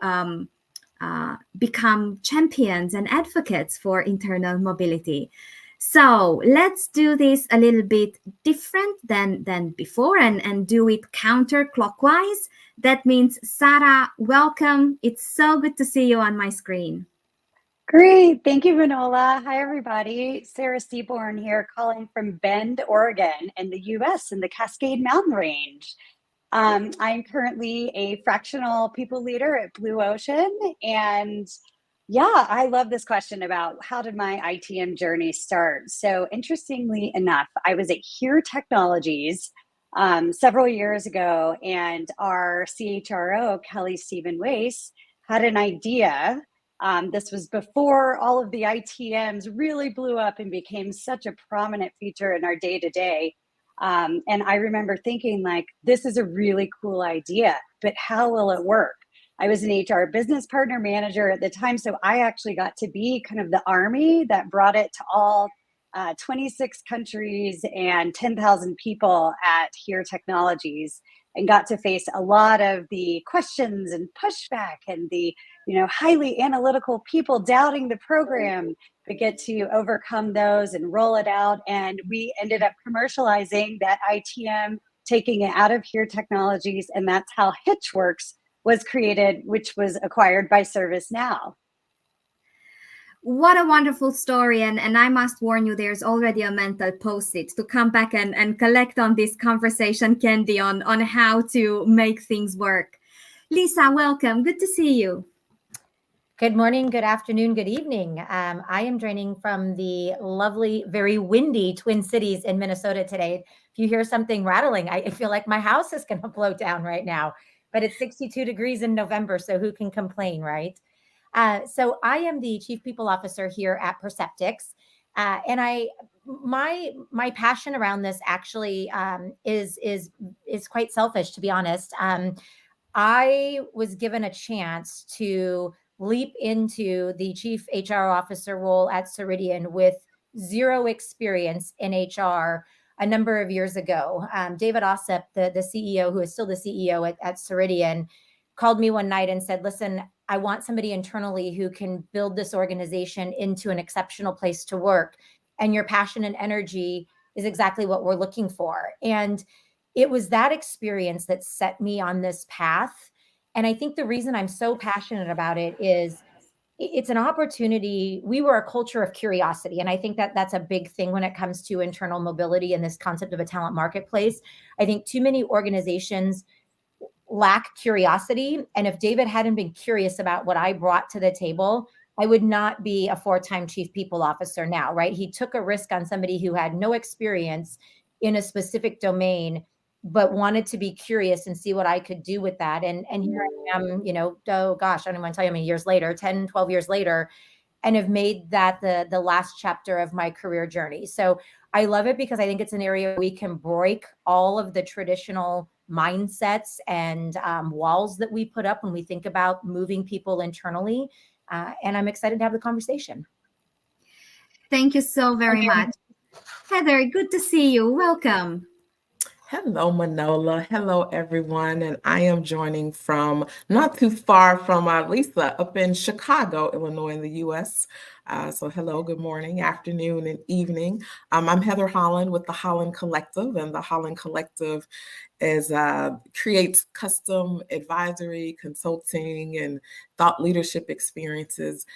become champions and advocates for internal mobility? So let's do this a little bit different than before and do it counterclockwise. That means, Sarah, welcome. It's so good to see you on my screen. Great. Thank you, Manola. Hi, everybody. Sarah Seaborn here, calling from Bend, Oregon, in the U.S. in the Cascade Mountain Range. I'm currently a fractional people leader at Blue Ocean. And yeah, I love this question about how did my ITM journey start? So interestingly enough, I was at Here Technologies several years ago, and our CHRO, Kelly Stephen Weiss, had an idea. This was before all of the ITMs really blew up and became such a prominent feature in our day-to-day. And I remember thinking, like, this is a really cool idea, but how will it work? I was an HR business partner manager at the time, so I actually got to be kind of the army that brought it to all 26 countries and 10,000 people at Here Technologies, and got to face a lot of the questions and pushback and the highly analytical people doubting the program, but get to overcome those and roll it out. And we ended up commercializing that ITM, taking it out of Here Technologies, and that's how Hitchworks was created, which was acquired by ServiceNow. What a wonderful story. And I must warn you, there's already a mental post-it to come back and collect on this conversation candy on how to make things work. Lisa, welcome. Good to see you. Good morning, good afternoon, good evening. I am joining from the lovely, very windy Twin Cities in Minnesota today. If you hear something rattling, I feel like my house is going to blow down right now. But it's 62 degrees in November, so who can complain, right? So I am the Chief People Officer here at Perceptyx, and my passion around this actually is quite selfish, to be honest. I was given a chance to leap into the Chief HR Officer role at Ceridian with zero experience in HR a number of years ago. David Ossip, the CEO, who is still the CEO at Ceridian, called me one night and said, listen, I want somebody internally who can build this organization into an exceptional place to work. And your passion and energy is exactly what we're looking for. And it was that experience that set me on this path. And I think the reason I'm so passionate about it is it's an opportunity. We were a culture of curiosity. And I think that that's a big thing when it comes to internal mobility and this concept of a talent marketplace. I think too many organizations lack curiosity. And if David hadn't been curious about what I brought to the table, I would not be a 4-time chief people officer now, right? He took a risk on somebody who had no experience in a specific domain, but wanted to be curious and see what I could do with that. And here I am, oh gosh, I don't want to tell you how many years later, 10, 12 years later, and have made that the last chapter of my career journey. So I love it because I think it's an area we can break all of the traditional mindsets and walls that we put up when we think about moving people internally. And I'm excited to have the conversation. Thank you so very much. Heather, good to see you. Welcome. Hello, Manola. Hello, everyone. And I am joining from not too far from Lisa up in Chicago, Illinois, in the U.S. So hello, good morning, afternoon, and evening. I'm Heather Holland with the Holland Collective, and the Holland Collective creates custom advisory, consulting, and thought leadership experiences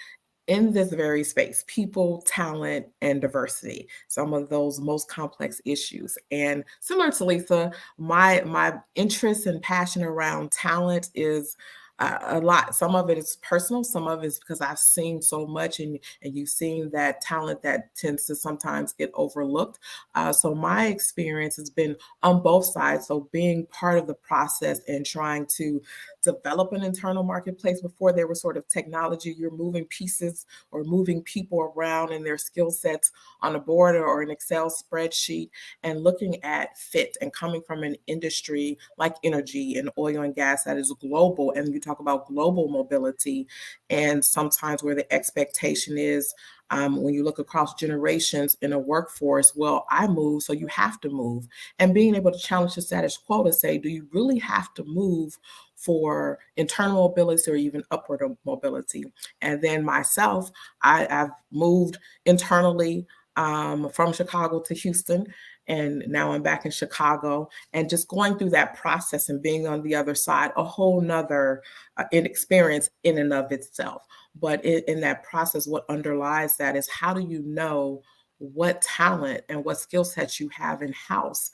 in this very space: people, talent, and diversity, some of those most complex issues. And similar to Lisa, my interest and passion around talent is a lot. Some of it is personal, some of it is because I've seen so much, and you've seen that talent that tends to sometimes get overlooked. So my experience has been on both sides. So being part of the process and trying to develop an internal marketplace before there was sort of technology. You're moving pieces or moving people around and their skill sets on a board or an Excel spreadsheet, and looking at fit, and coming from an industry like energy and oil and gas that is global. And you talk about global mobility, and sometimes where the expectation is, when you look across generations in a workforce, well, I move, so you have to move. And being able to challenge the status quo to say, do you really have to move for internal mobility or even upward mobility? And then myself, I've moved internally from Chicago to Houston, and now I'm back in Chicago, and just going through that process and being on the other side, a whole nother experience in and of itself. But in that process, what underlies that is, how do you know what talent and what skill sets you have in-house?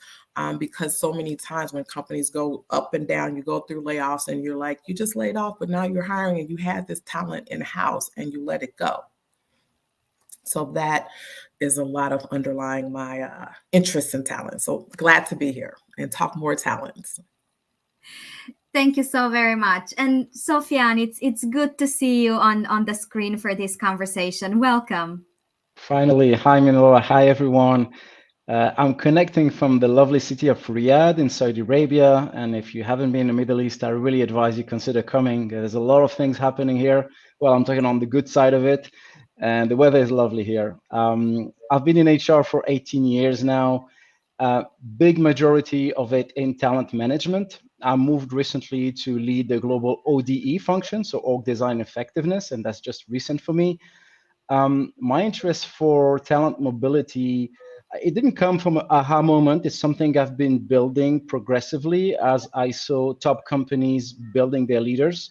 Because so many times when companies go up and down, you go through layoffs and you're like, you just laid off, but now you're hiring and you had this talent in-house and you let it go. So that is a lot of underlying my interest in talent. So glad to be here and talk more talents. Thank you so very much. And Sofian, it's good to see you on the screen for this conversation. Welcome. Finally, hi Manola, hi everyone. I'm connecting from the lovely city of Riyadh in Saudi Arabia. And if you haven't been in the Middle East, I really advise you consider coming. There's a lot of things happening here. Well, I'm talking on the good side of it. And the weather is lovely here. I've been in HR for 18 years now. Big majority of it in talent management. I moved recently to lead the global ODE function, so Org Design Effectiveness, and that's just recent for me. My interest for talent mobility, it didn't come from an aha moment. It's something I've been building progressively as I saw top companies building their leaders.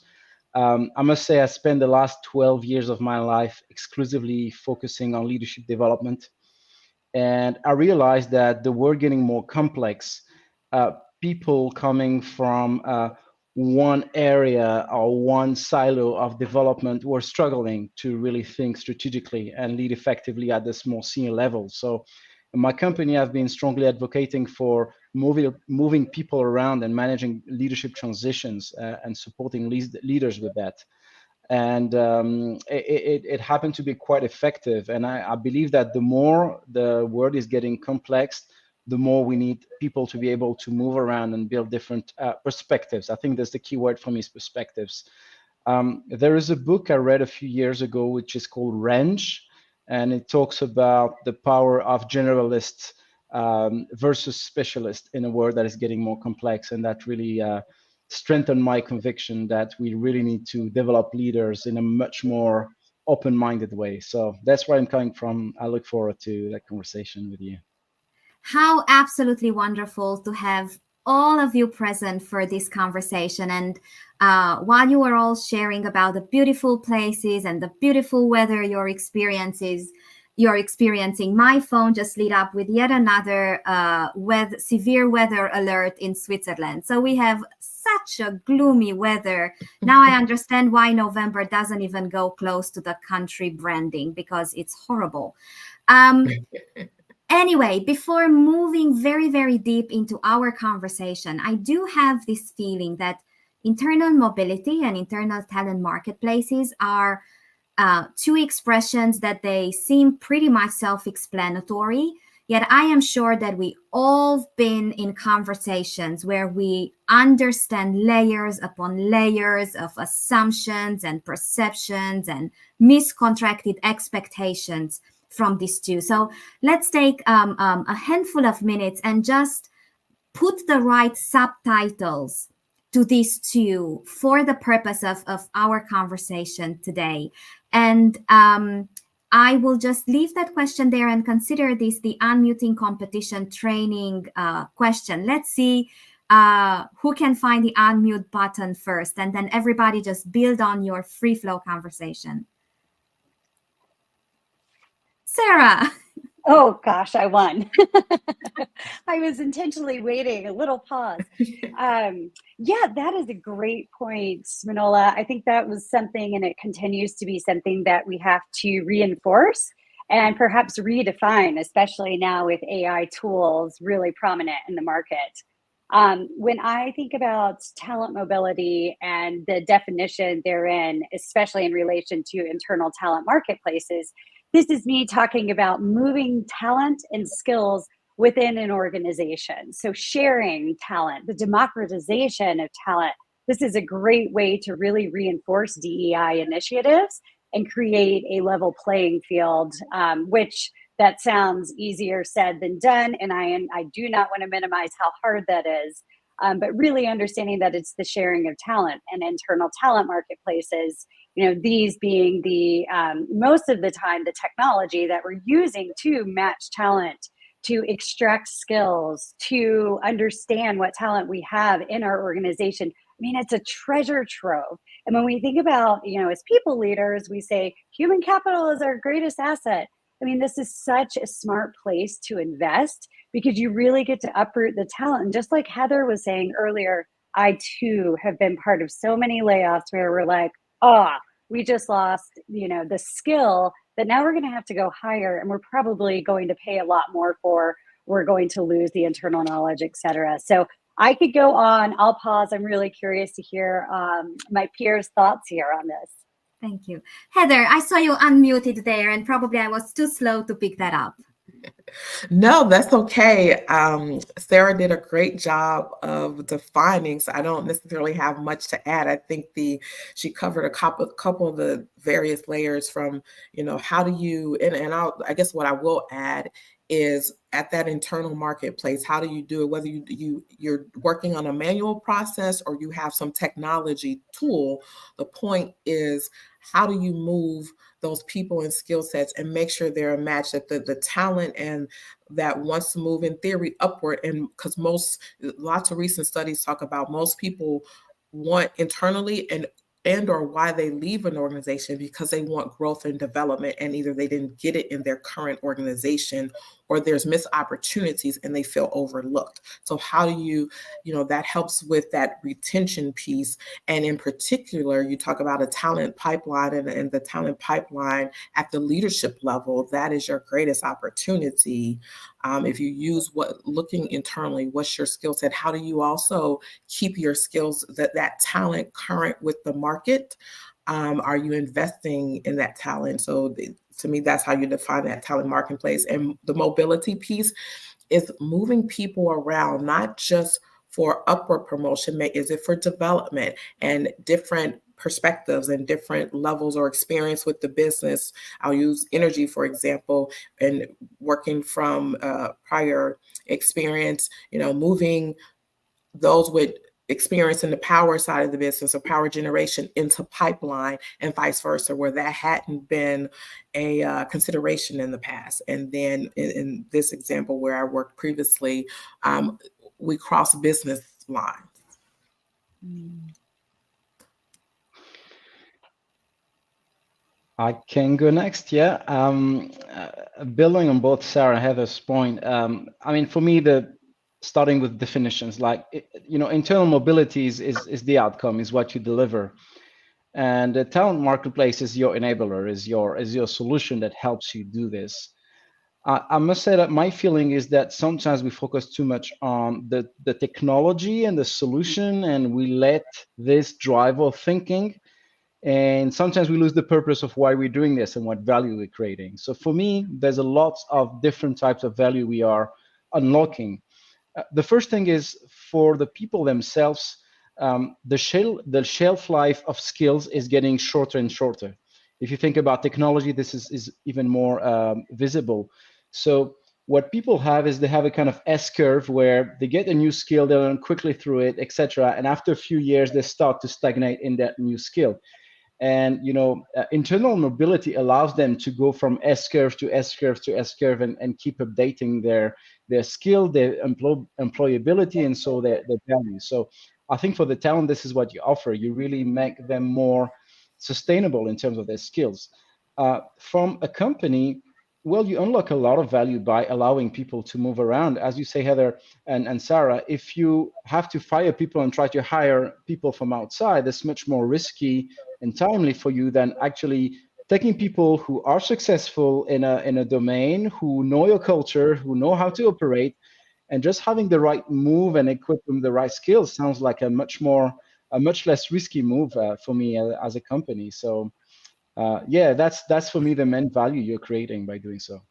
I must say I spent the last 12 years of my life exclusively focusing on leadership development. And I realized that the world getting more complex, people coming from one area or one silo of development were struggling to really think strategically and lead effectively at this more senior level. So in my company, I've been strongly advocating for moving people around and managing leadership transitions and supporting leaders with that. And it happened to be quite effective. And I believe that the more the world is getting complex, the more we need people to be able to move around and build different perspectives. I think that's the key word for me, is perspectives. There is a book I read a few years ago, which is called Range, and it talks about the power of generalists versus specialists in a world that is getting more complex, and that really strengthened my conviction that we really need to develop leaders in a much more open-minded way. So that's where I'm coming from. I look forward to that conversation with you. How absolutely wonderful to have all of you present for this conversation. And while you were all sharing about the beautiful places and the beautiful weather you're experiencing, my phone just lit up with yet another severe weather alert in Switzerland. So we have such a gloomy weather. Now I understand why November doesn't even go close to the country branding, because it's horrible. Anyway, before moving very, very deep into our conversation, I do have this feeling that internal mobility and internal talent marketplaces are two expressions that they seem pretty much self-explanatory. Yet I am sure that we all been in conversations where we understand layers upon layers of assumptions and perceptions and miscontracted expectations from these two. So let's take a handful of minutes and just put the right subtitles to these two for the purpose of our conversation today. And I will just leave that question there and consider this the unmuting competition training question. Let's see who can find the unmute button first, and then everybody just build on your free flow conversation. Sarah. Oh gosh, I won. I was intentionally waiting, a little pause. Yeah, that is a great point, Manola. I think that was something, and it continues to be something that we have to reinforce and perhaps redefine, especially now with AI tools really prominent in the market. When I think about talent mobility and the definition therein, especially in relation to internal talent marketplaces, this is me talking about moving talent and skills within an organization. So sharing talent, the democratization of talent. This is a great way to really reinforce DEI initiatives and create a level playing field, which that sounds easier said than done. And I do not want to minimize how hard that is. But really understanding that it's the sharing of talent and internal talent marketplaces, these being the most of the time the technology that we're using to match talent, to extract skills, to understand what talent we have in our organization. I mean, it's a treasure trove. And when we think about, as people leaders, we say human capital is our greatest asset. I mean, this is such a smart place to invest because you really get to uproot the talent. And just like Heather was saying earlier, I too have been part of so many layoffs where we're like, we just lost, the skill that now we're going to have to go hire, and we're probably going to pay a lot more for. We're going to lose the internal knowledge, et cetera. So I could go on. I'll pause. I'm really curious to hear my peers' thoughts here on this. Thank you. Heather, I saw you unmuted there, and probably I was too slow to pick that up. No, that's okay. Sarah did a great job of defining, so I don't necessarily have much to add. I think she covered a couple of the various layers from, how do you, and I guess what I will add is at that internal marketplace, how do you do it? Whether you're working on a manual process or you have some technology tool, the point is, how do you move those people and skill sets and make sure they're a match, that the talent and that wants to move in theory upward? And because lots of recent studies talk about most people want internally and or why they leave an organization because they want growth and development, and either they didn't get it in their current organization or there's missed opportunities and they feel overlooked. So how do you that helps with that retention piece. And in particular, you talk about a talent pipeline and the talent pipeline at the leadership level, that is your greatest opportunity. If you use looking internally, what's your skill set? How do you also keep your skills, that talent current with the market? Are you investing in that talent? So to me, that's how you define that talent marketplace. And the mobility piece is moving people around, not just for upward promotion, is it for development and different perspectives and different levels or experience with the business. I'll use energy, for example, and working from prior experience, moving those with experience in the power side of the business or power generation into pipeline and vice versa, where that hadn't been a consideration in the past. And then in this example where I worked previously, we cross business lines. I can go next, yeah. Building on both Sarah and Heather's point, I mean, for me, starting with definitions, like, internal mobility is the outcome, is what you deliver. And the talent marketplace is your enabler, is your solution that helps you do this. I must say that my feeling is that sometimes we focus too much on the technology and the solution, and we let this drive our thinking. And sometimes we lose the purpose of why we're doing this and what value we're creating. So for me, there's a lot of different types of value we are unlocking. The first thing is for the people themselves, the shelf life of skills is getting shorter and shorter. If you think about technology, this is even more visible. So what people have is they have a kind of S curve where they get a new skill, they learn quickly through it, etc. And after a few years, they start to stagnate in that new skill. And internal mobility allows them to go from S curve to S curve to S curve and keep updating their skill, their employability, and so their value. So I think for the talent, this is what you offer. You really make them more sustainable in terms of their skills. From a company, well, you unlock a lot of value by allowing people to move around. As you say, Heather and Sarah, if you have to fire people and try to hire people from outside, that's much more risky and timely for you than actually taking people who are successful in a domain, who know your culture, who know how to operate, and just having the right move and equip them with the right skills sounds like a much less risky move for me as a company. So yeah, that's for me the main value you're creating by doing so.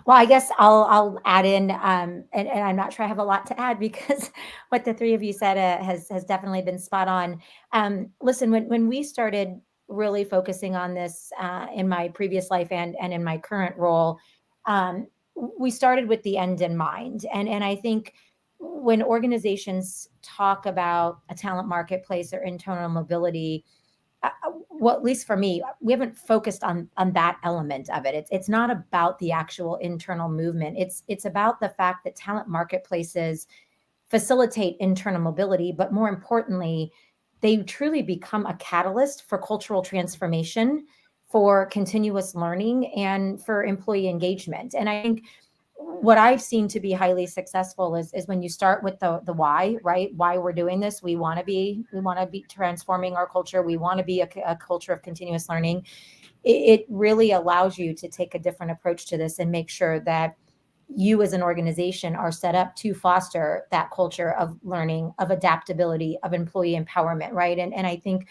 Well, I guess I'll add in, and I'm not sure I have a lot to add because what the three of you said has definitely been spot on. Listen, when we started really focusing on this in my previous life and in my current role, we started with the end in mind. And I think when organizations talk about a talent marketplace or internal mobility, well, at least for me, we haven't focused on that element of it. It's not about the actual internal movement. It's about the fact that talent marketplaces facilitate internal mobility, but more importantly, they truly become a catalyst for cultural transformation, for continuous learning, and for employee engagement. And I think what I've seen to be highly successful is when you start with the why, right? Why we're doing this. We want to be transforming our culture. We want to be a culture of continuous learning. It really allows you to take a different approach to this and make sure that you as an organization are set up to foster that culture of learning, of adaptability, of employee empowerment, right? And I think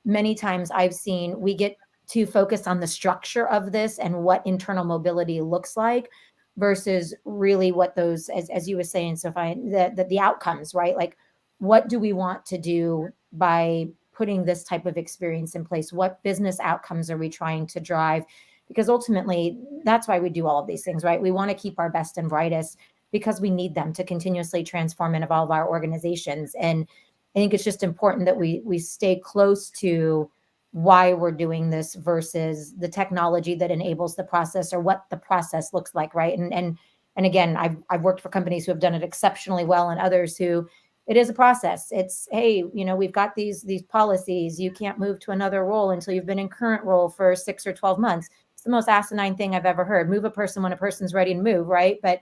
many times I've seen we get too focused on the structure of this and what internal mobility looks like versus really what those, as you were saying, Sophie, the outcomes, right? Like, what do we want to do by putting this type of experience in place? What business outcomes are we trying to drive? Because ultimately, that's why we do all of these things, right? We want to keep our best and brightest because we need them to continuously transform and evolve our organizations. And I think it's just important that we stay close to why we're doing this versus the technology that enables the process or what the process looks like, right? And again, I've worked for companies who have done it exceptionally well and others who it is a process. It's, hey, we've got these policies. You can't move to another role until you've been in current role for 6 or 12 months. It's the most asinine thing I've ever heard. Move a person when a person's ready to move, right? But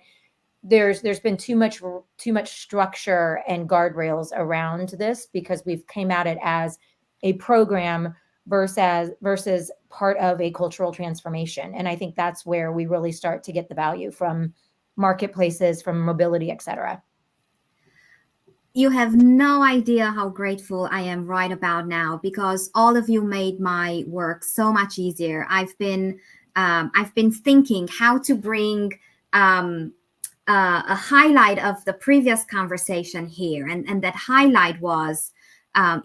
there's been too much structure and guardrails around this because we've came at it as a program versus part of a cultural transformation. And I think that's where we really start to get the value from marketplaces, from mobility, et cetera. You have no idea how grateful I am right about now because all of you made my work so much easier. I've been thinking how to bring a highlight of the previous conversation here, and that highlight was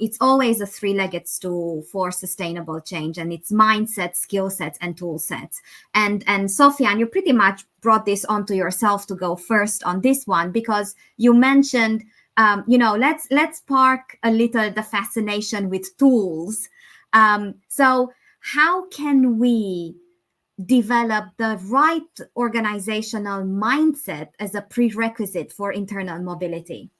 it's always a three-legged stool for sustainable change, and it's mindset, skill sets, and tool sets. And Sofiane, you pretty much brought this onto yourself to go first on this one because you mentioned, let's park a little the fascination with tools. So how can we develop the right organizational mindset as a prerequisite for internal mobility?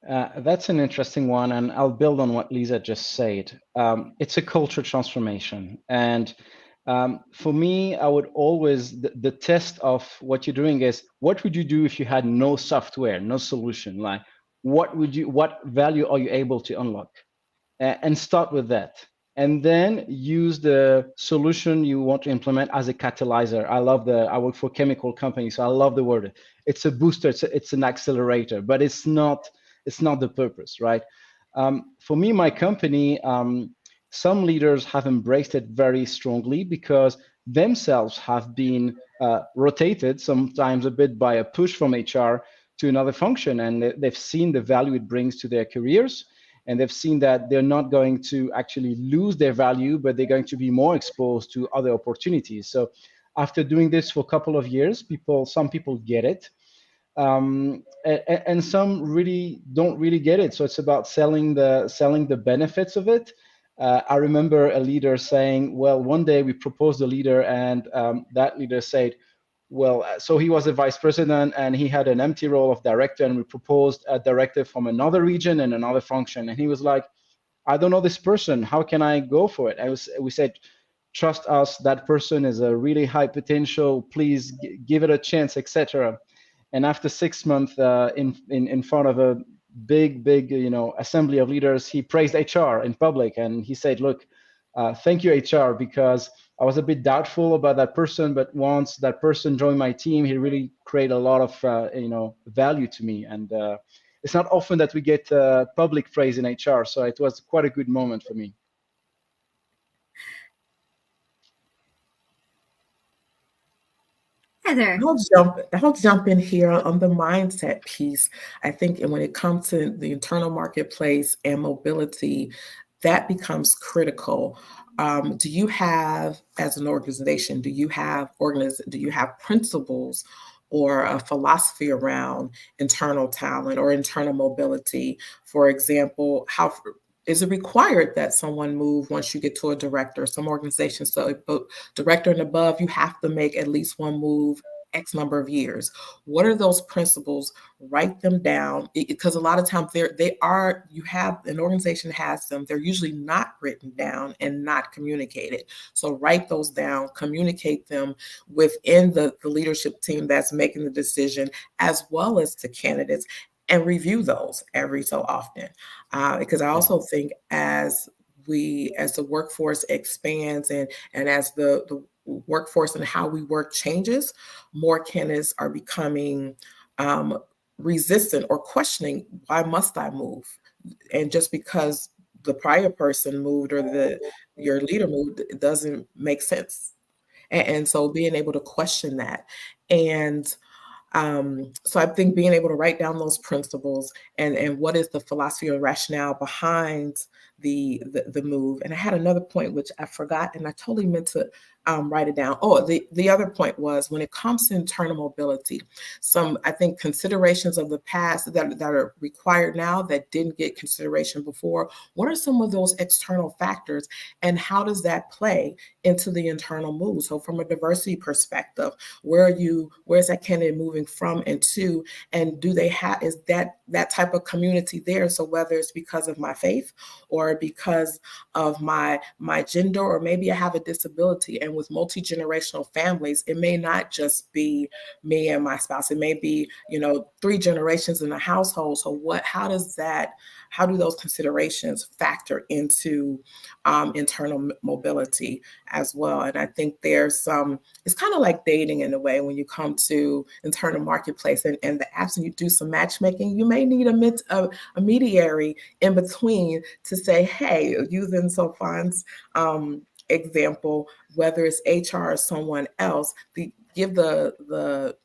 That's an interesting one, and I'll build on what Lisa just said. It's a culture transformation, and for me, I would always, the test of what you're doing is, what would you do if you had no software, no solution? Like, what value are you able to unlock? And start with that. And then use the solution you want to implement as a catalyzer. I work for a chemical company, so I love the word. It's a booster, it's an accelerator, but it's not the purpose, right? For me, my company, some leaders have embraced it very strongly because themselves have been rotated, sometimes a bit by a push from HR to another function, and they've seen the value it brings to their careers, and they've seen that they're not going to actually lose their value, but they're going to be more exposed to other opportunities. So after doing this for a couple of years, some people get it, and some really don't really get it. So it's about selling the benefits of it. I remember a leader saying, well, one day we proposed a leader, and that leader said, well, so he was a vice president and he had an empty role of director, and we proposed a director from another region and another function. And he was like, I don't know this person. How can I go for it? We said, trust us, that person is a really high potential. Please give it a chance, etc. And after 6 months in front of a big, assembly of leaders, he praised HR in public, and he said, look, thank you, HR, because I was a bit doubtful about that person, but once that person joined my team, he really created a lot of value to me. And it's not often that we get public praise in HR, so it was quite a good moment for me. Heather. I'll jump in here on the mindset piece. I think when it comes to the internal marketplace and mobility, that becomes critical. Do you have, as an organization, do you have principles or a philosophy around internal talent or internal mobility? For example, how is it required that someone move once you get to a director? Some organizations, so director and above, you have to make at least one move X number of years. What are those principles? Write them down, because a lot of times you have an organization has them. They're usually not written down and not communicated. So write those down, communicate them within the leadership team that's making the decision, as well as to candidates, and review those every so often. Because I also think as the workforce expands and as the workforce and how we work changes, more candidates are becoming resistant or questioning, why must I move? And just because the prior person moved or your leader moved, it doesn't make sense. And so being able to question that. And so I think being able to write down those principles and what is the philosophy or rationale behind the move. And I had another point which I forgot, and I totally meant to write it down. Oh, the other point was, when it comes to internal mobility, I think considerations of the past that are required now that didn't get consideration before. What are some of those external factors, and how does that play into the internal move? So from a diversity perspective, where is that candidate moving from and to, and is that type of community there? So whether it's because of my faith or because of my gender, or maybe I have a disability, and with multi-generational families, it may not just be me and my spouse. It may be, 3 generations in a household. So how do those considerations factor into internal mobility as well? And I think it's kind of like dating in a way. When you come to internal marketplace and the apps and you do some matchmaking, you may need a mediary in between to say, hey, using Sofan's example, whether it's HR or someone else, give the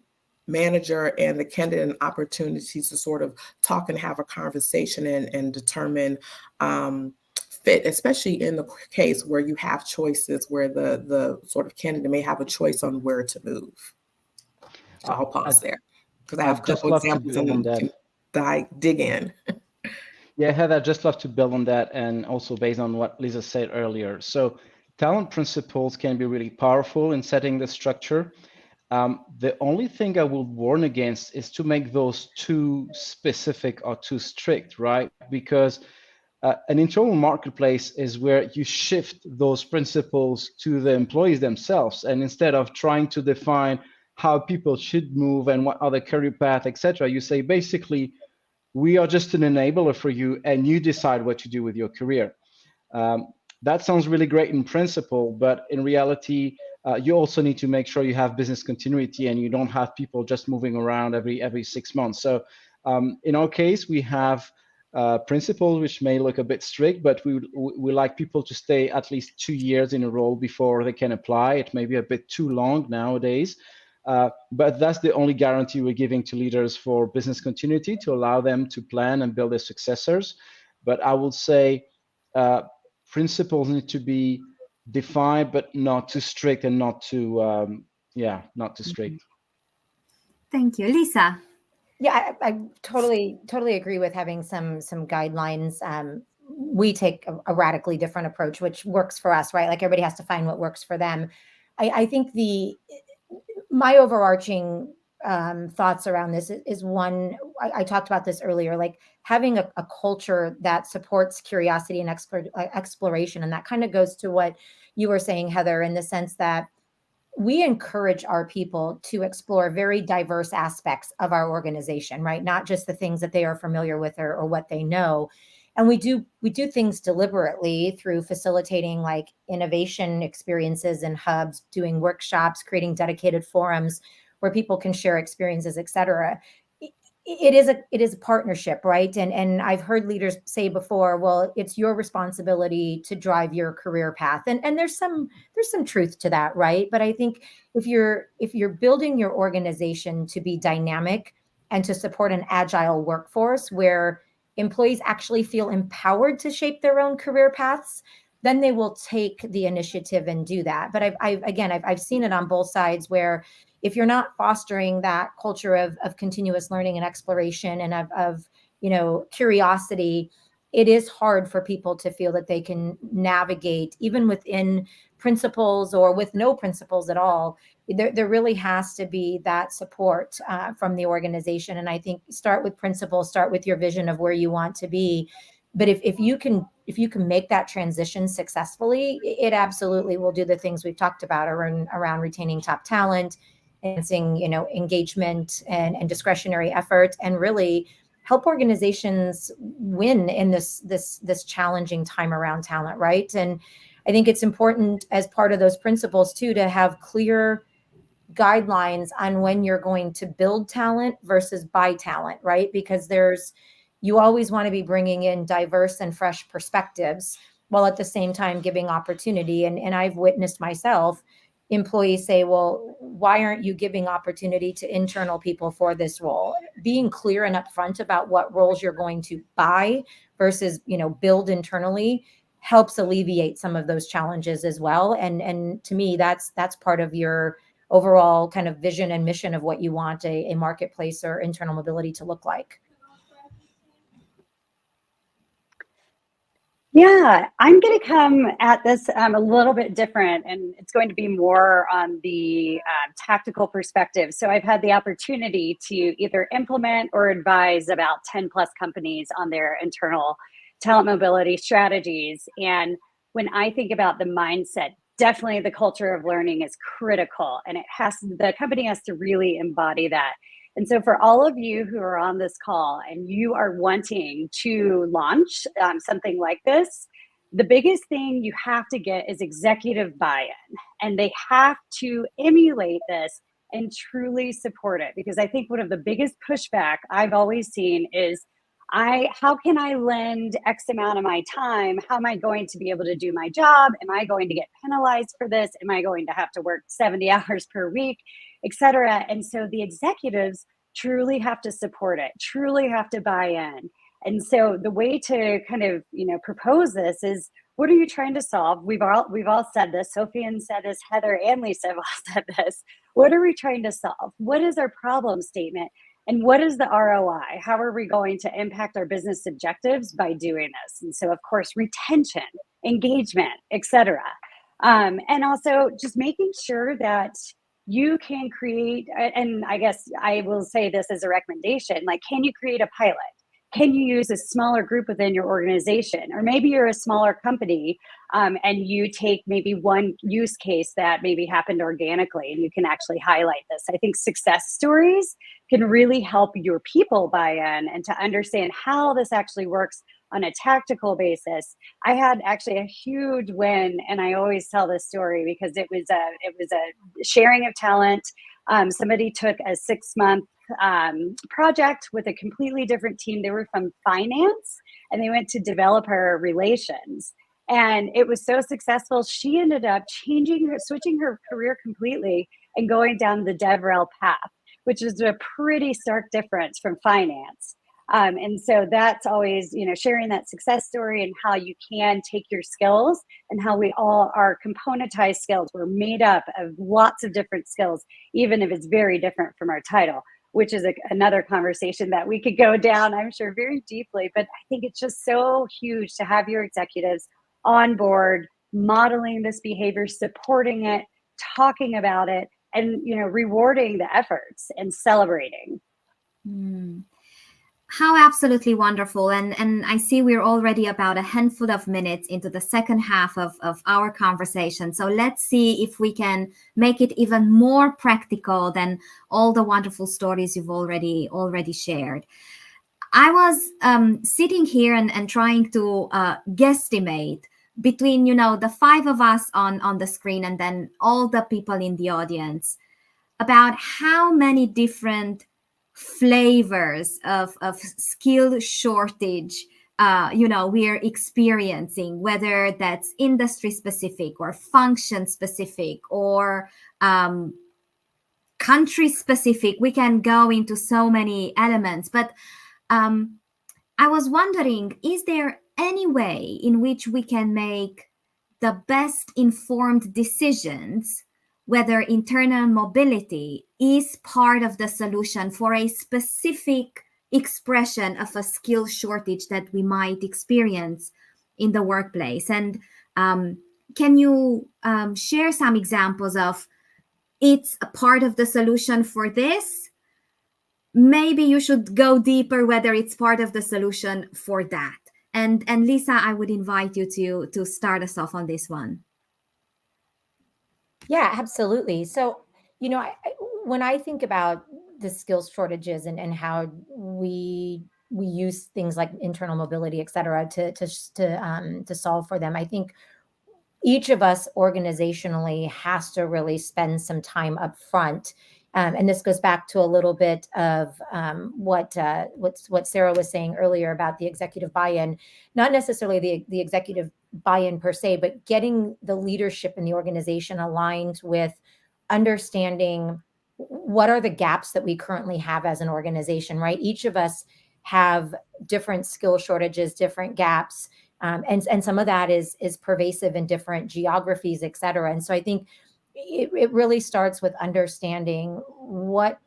manager and the candidate an opportunity to sort of talk and have a conversation and determine fit, especially in the case where you have choices, where the sort of candidate may have a choice on where to move. So I'll pause there because I have a couple examples and can dig in. Yeah, Heather, I'd just love to build on that, and also based on what Lisa said earlier. So talent principles can be really powerful in setting the structure. The only thing I would warn against is to make those too specific or too strict, right? Because an internal marketplace is where you shift those principles to the employees themselves. And instead of trying to define how people should move and what are the career path, etc., you say, basically, we are just an enabler for you and you decide what to do with your career. That sounds really great in principle, but in reality, you also need to make sure you have business continuity and you don't have people just moving around every 6 months. So in our case, we have principles which may look a bit strict, but we like people to stay at least 2 years in a role before they can apply. It may be a bit too long nowadays, but that's the only guarantee we're giving to leaders for business continuity, to allow them to plan and build their successors. But I would say principles need to be defined, but not too strict and not too, not too strict. Thank you. Lisa. Yeah, I totally agree with having some guidelines. We take a radically different approach, which works for us, right? Like everybody has to find what works for them. I think my overarching thoughts around this is one, I talked about this earlier, like having a culture that supports curiosity and exploration. And that kind of goes to what you were saying, Heather, in the sense that we encourage our people to explore very diverse aspects of our organization, right? Not just the things that they are familiar with or what they know. And we do things deliberately through facilitating like innovation experiences and hubs, doing workshops, creating dedicated forums where people can share experiences, et cetera. It is a partnership, right? And I've heard leaders say before, well, it's your responsibility to drive your career path. And there's some truth to that, right? But I think if you're building your organization to be dynamic and to support an agile workforce where employees actually feel empowered to shape their own career paths, then they will take the initiative and do that. But I've seen it on both sides where if you're not fostering that culture of continuous learning and exploration and of curiosity, it is hard for people to feel that they can navigate even within principles or with no principles at all. There really has to be that support from the organization. And I think start with principles, start with your vision of where you want to be. But if you can make that transition successfully, it absolutely will do the things we've talked about around retaining top talent, enhancing engagement and discretionary effort, and really help organizations win in this challenging time around talent, right? And I think it's important as part of those principles too to have clear guidelines on when you're going to build talent versus buy talent, right? Because you always want to be bringing in diverse and fresh perspectives while at the same time giving opportunity. And I've witnessed myself employees say, well, why aren't you giving opportunity to internal people for this role? Being clear and upfront about what roles you're going to buy versus, build internally helps alleviate some of those challenges as well. And to me, that's part of your overall kind of vision and mission of what you want a marketplace or internal mobility to look like. Yeah, I'm going to come at this a little bit different, and it's going to be more on the tactical perspective. So I've had the opportunity to either implement or advise about 10 plus companies on their internal talent mobility strategies. And when I think about the mindset, definitely the culture of learning is critical, and the company has to really embody that. And so for all of you who are on this call and you are wanting to launch something like this, the biggest thing you have to get is executive buy-in, and they have to emulate this and truly support it. Because I think one of the biggest pushback I've always seen is, how can I lend X amount of my time? How am I going to be able to do my job? Am I going to get penalized for this? Am I going to have to work 70 hours per week, et cetera? And so the executives truly have to support it, truly have to buy in. And so the way to kind of, propose this is, what are you trying to solve? We've all said this. Sofian said this, Heather and Lisa have all said this. What are we trying to solve? What is our problem statement? And what is the ROI? How are we going to impact our business objectives by doing this? And so, of course, retention, engagement, et cetera. And also just making sure that you can create, and I guess I will say this as a recommendation, like, can you create a pilot? Can you use a smaller group within your organization? Or maybe you're a smaller company, and you take maybe one use case that maybe happened organically and you can actually highlight this. I think success stories can really help your people buy in and to understand how this actually works on a tactical basis. I had actually a huge win, and I always tell this story because it was a sharing of talent. Somebody took a 6-month project with a completely different team. They were from finance, and they went to developer relations. And it was so successful. She ended up switching her career completely and going down the DevRel path, which is a pretty stark difference from finance. And so that's always, sharing that success story and how you can take your skills and how we all are componentized skills. We're made up of lots of different skills, even if it's very different from our title, which is another conversation that we could go down, I'm sure, very deeply. But I think it's just so huge to have your executives on board, modeling this behavior, supporting it, talking about it, and, rewarding the efforts and celebrating. How absolutely wonderful. And I see we're already about a handful of minutes into the second half of our conversation. So let's see if we can make it even more practical than all the wonderful stories you've already shared. I was sitting here and trying to guesstimate between, the 5 of us on the screen and then all the people in the audience about how many different flavors of skill shortage we're experiencing, whether that's industry specific or function specific or country specific. We can go into so many elements, but I was wondering, is there any way in which we can make the best informed decisions whether internal mobility is part of the solution for a specific expression of a skill shortage that we might experience in the workplace? And can you share some examples of it's a part of the solution for this? Maybe you should go deeper whether it's part of the solution for that. And Lisa, I would invite you to start us off on this one. Yeah, absolutely. So, when I think about the skills shortages and how we use things like internal mobility, et cetera, to solve for them, I think each of us organizationally has to really spend some time up front. And this goes back to a little bit of what Sarah was saying earlier about the executive buy-in, not necessarily the executive buy-in per se, but getting the leadership in the organization aligned with understanding what are the gaps that we currently have as an organization, right? Each of us have different skill shortages, different gaps, and some of that is pervasive in different geographies, et cetera. And so I think it really starts with understanding what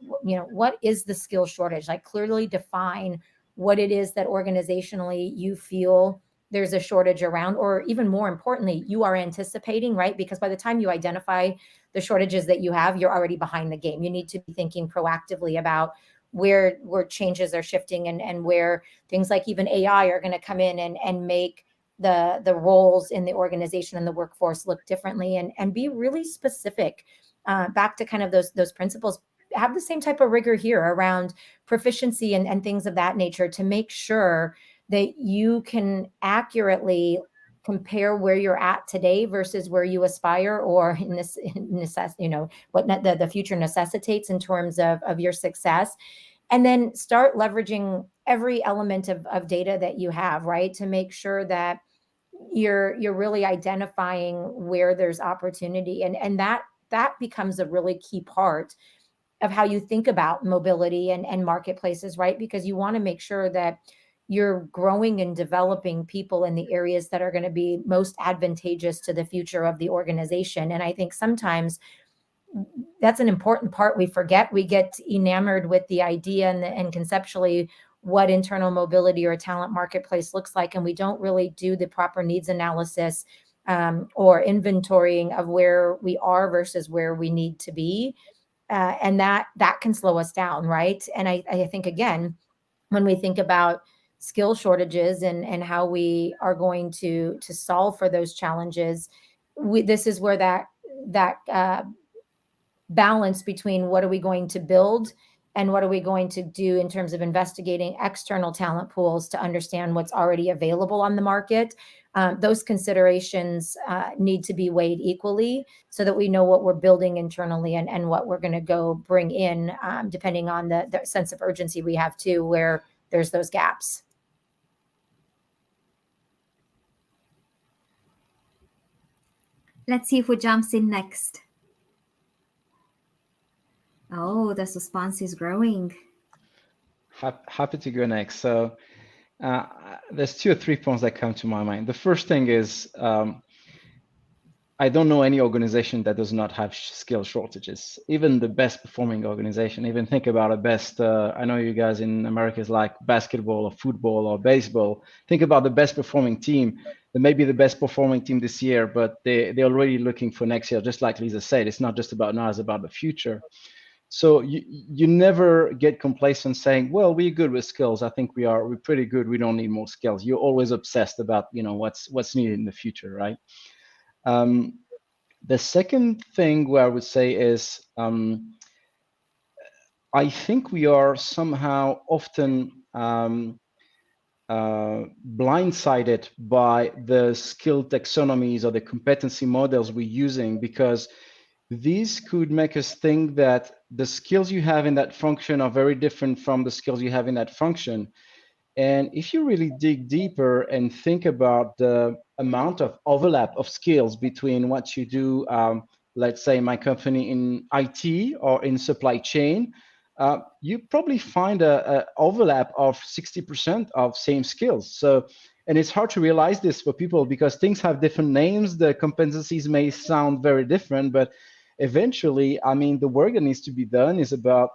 is the skill shortage, like clearly define what it is that organizationally you feel there's a shortage around, or even more importantly, you are anticipating, right? Because by the time you identify the shortages that you have, you're already behind the game. You need to be thinking proactively about where changes are shifting and where things like even AI are going to come in and make the roles in the organization and the workforce look differently, and be really specific, back to kind of those principles. Have the same type of rigor here around proficiency and things of that nature to make sure that you can accurately compare where you're at today versus where you aspire, or what the future necessitates in terms of your success. And then start leveraging every element of data that you have, right? To make sure that you're really identifying where there's opportunity. And that becomes a really key part of how you think about mobility and marketplaces, right? Because you want to make sure that you're growing and developing people in the areas that are going to be most advantageous to the future of the organization. And I think sometimes that's an important part we forget. We get enamored with the idea and conceptually what internal mobility or a talent marketplace looks like, and we don't really do the proper needs analysis or inventorying of where we are versus where we need to be. And that can slow us down, right? And I think, again, when we think about skill shortages and how we are going to solve for those challenges, this is where that balance between what are we going to build and what are we going to do in terms of investigating external talent pools to understand what's already available on the market. Those considerations need to be weighed equally so that we know what we're building internally and what we're going to go bring in, depending on the sense of urgency we have too, where there's those gaps. Let's see who jumps in next. Oh, the suspense is growing. Happy to go next. So there's 2 or 3 points that come to my mind. The first thing is I don't know any organization that does not have skill shortages. Even the best performing organization, even think about a best, I know you guys in America is like basketball or football or baseball. Think about the best performing team. They may be the best performing team this year, but they're already looking for next year. Just like Lisa said, it's not just about now, it's about the future. So you never get complacent saying, well, we're good with skills. I think we're pretty good. We don't need more skills. You're always obsessed about, what's needed in the future, right? The second thing where I would say is, I think we are somehow often blindsided by the skill taxonomies or the competency models we're using, because these could make us think that the skills you have in that function are very different from the skills you have in that function. And if you really dig deeper and think about the amount of overlap of skills between what you do, let's say my company in IT or in supply chain, you probably find a overlap of 60% of same skills. So, and it's hard to realize this for people because things have different names. The competencies may sound very different, but eventually, I mean, the work that needs to be done is about,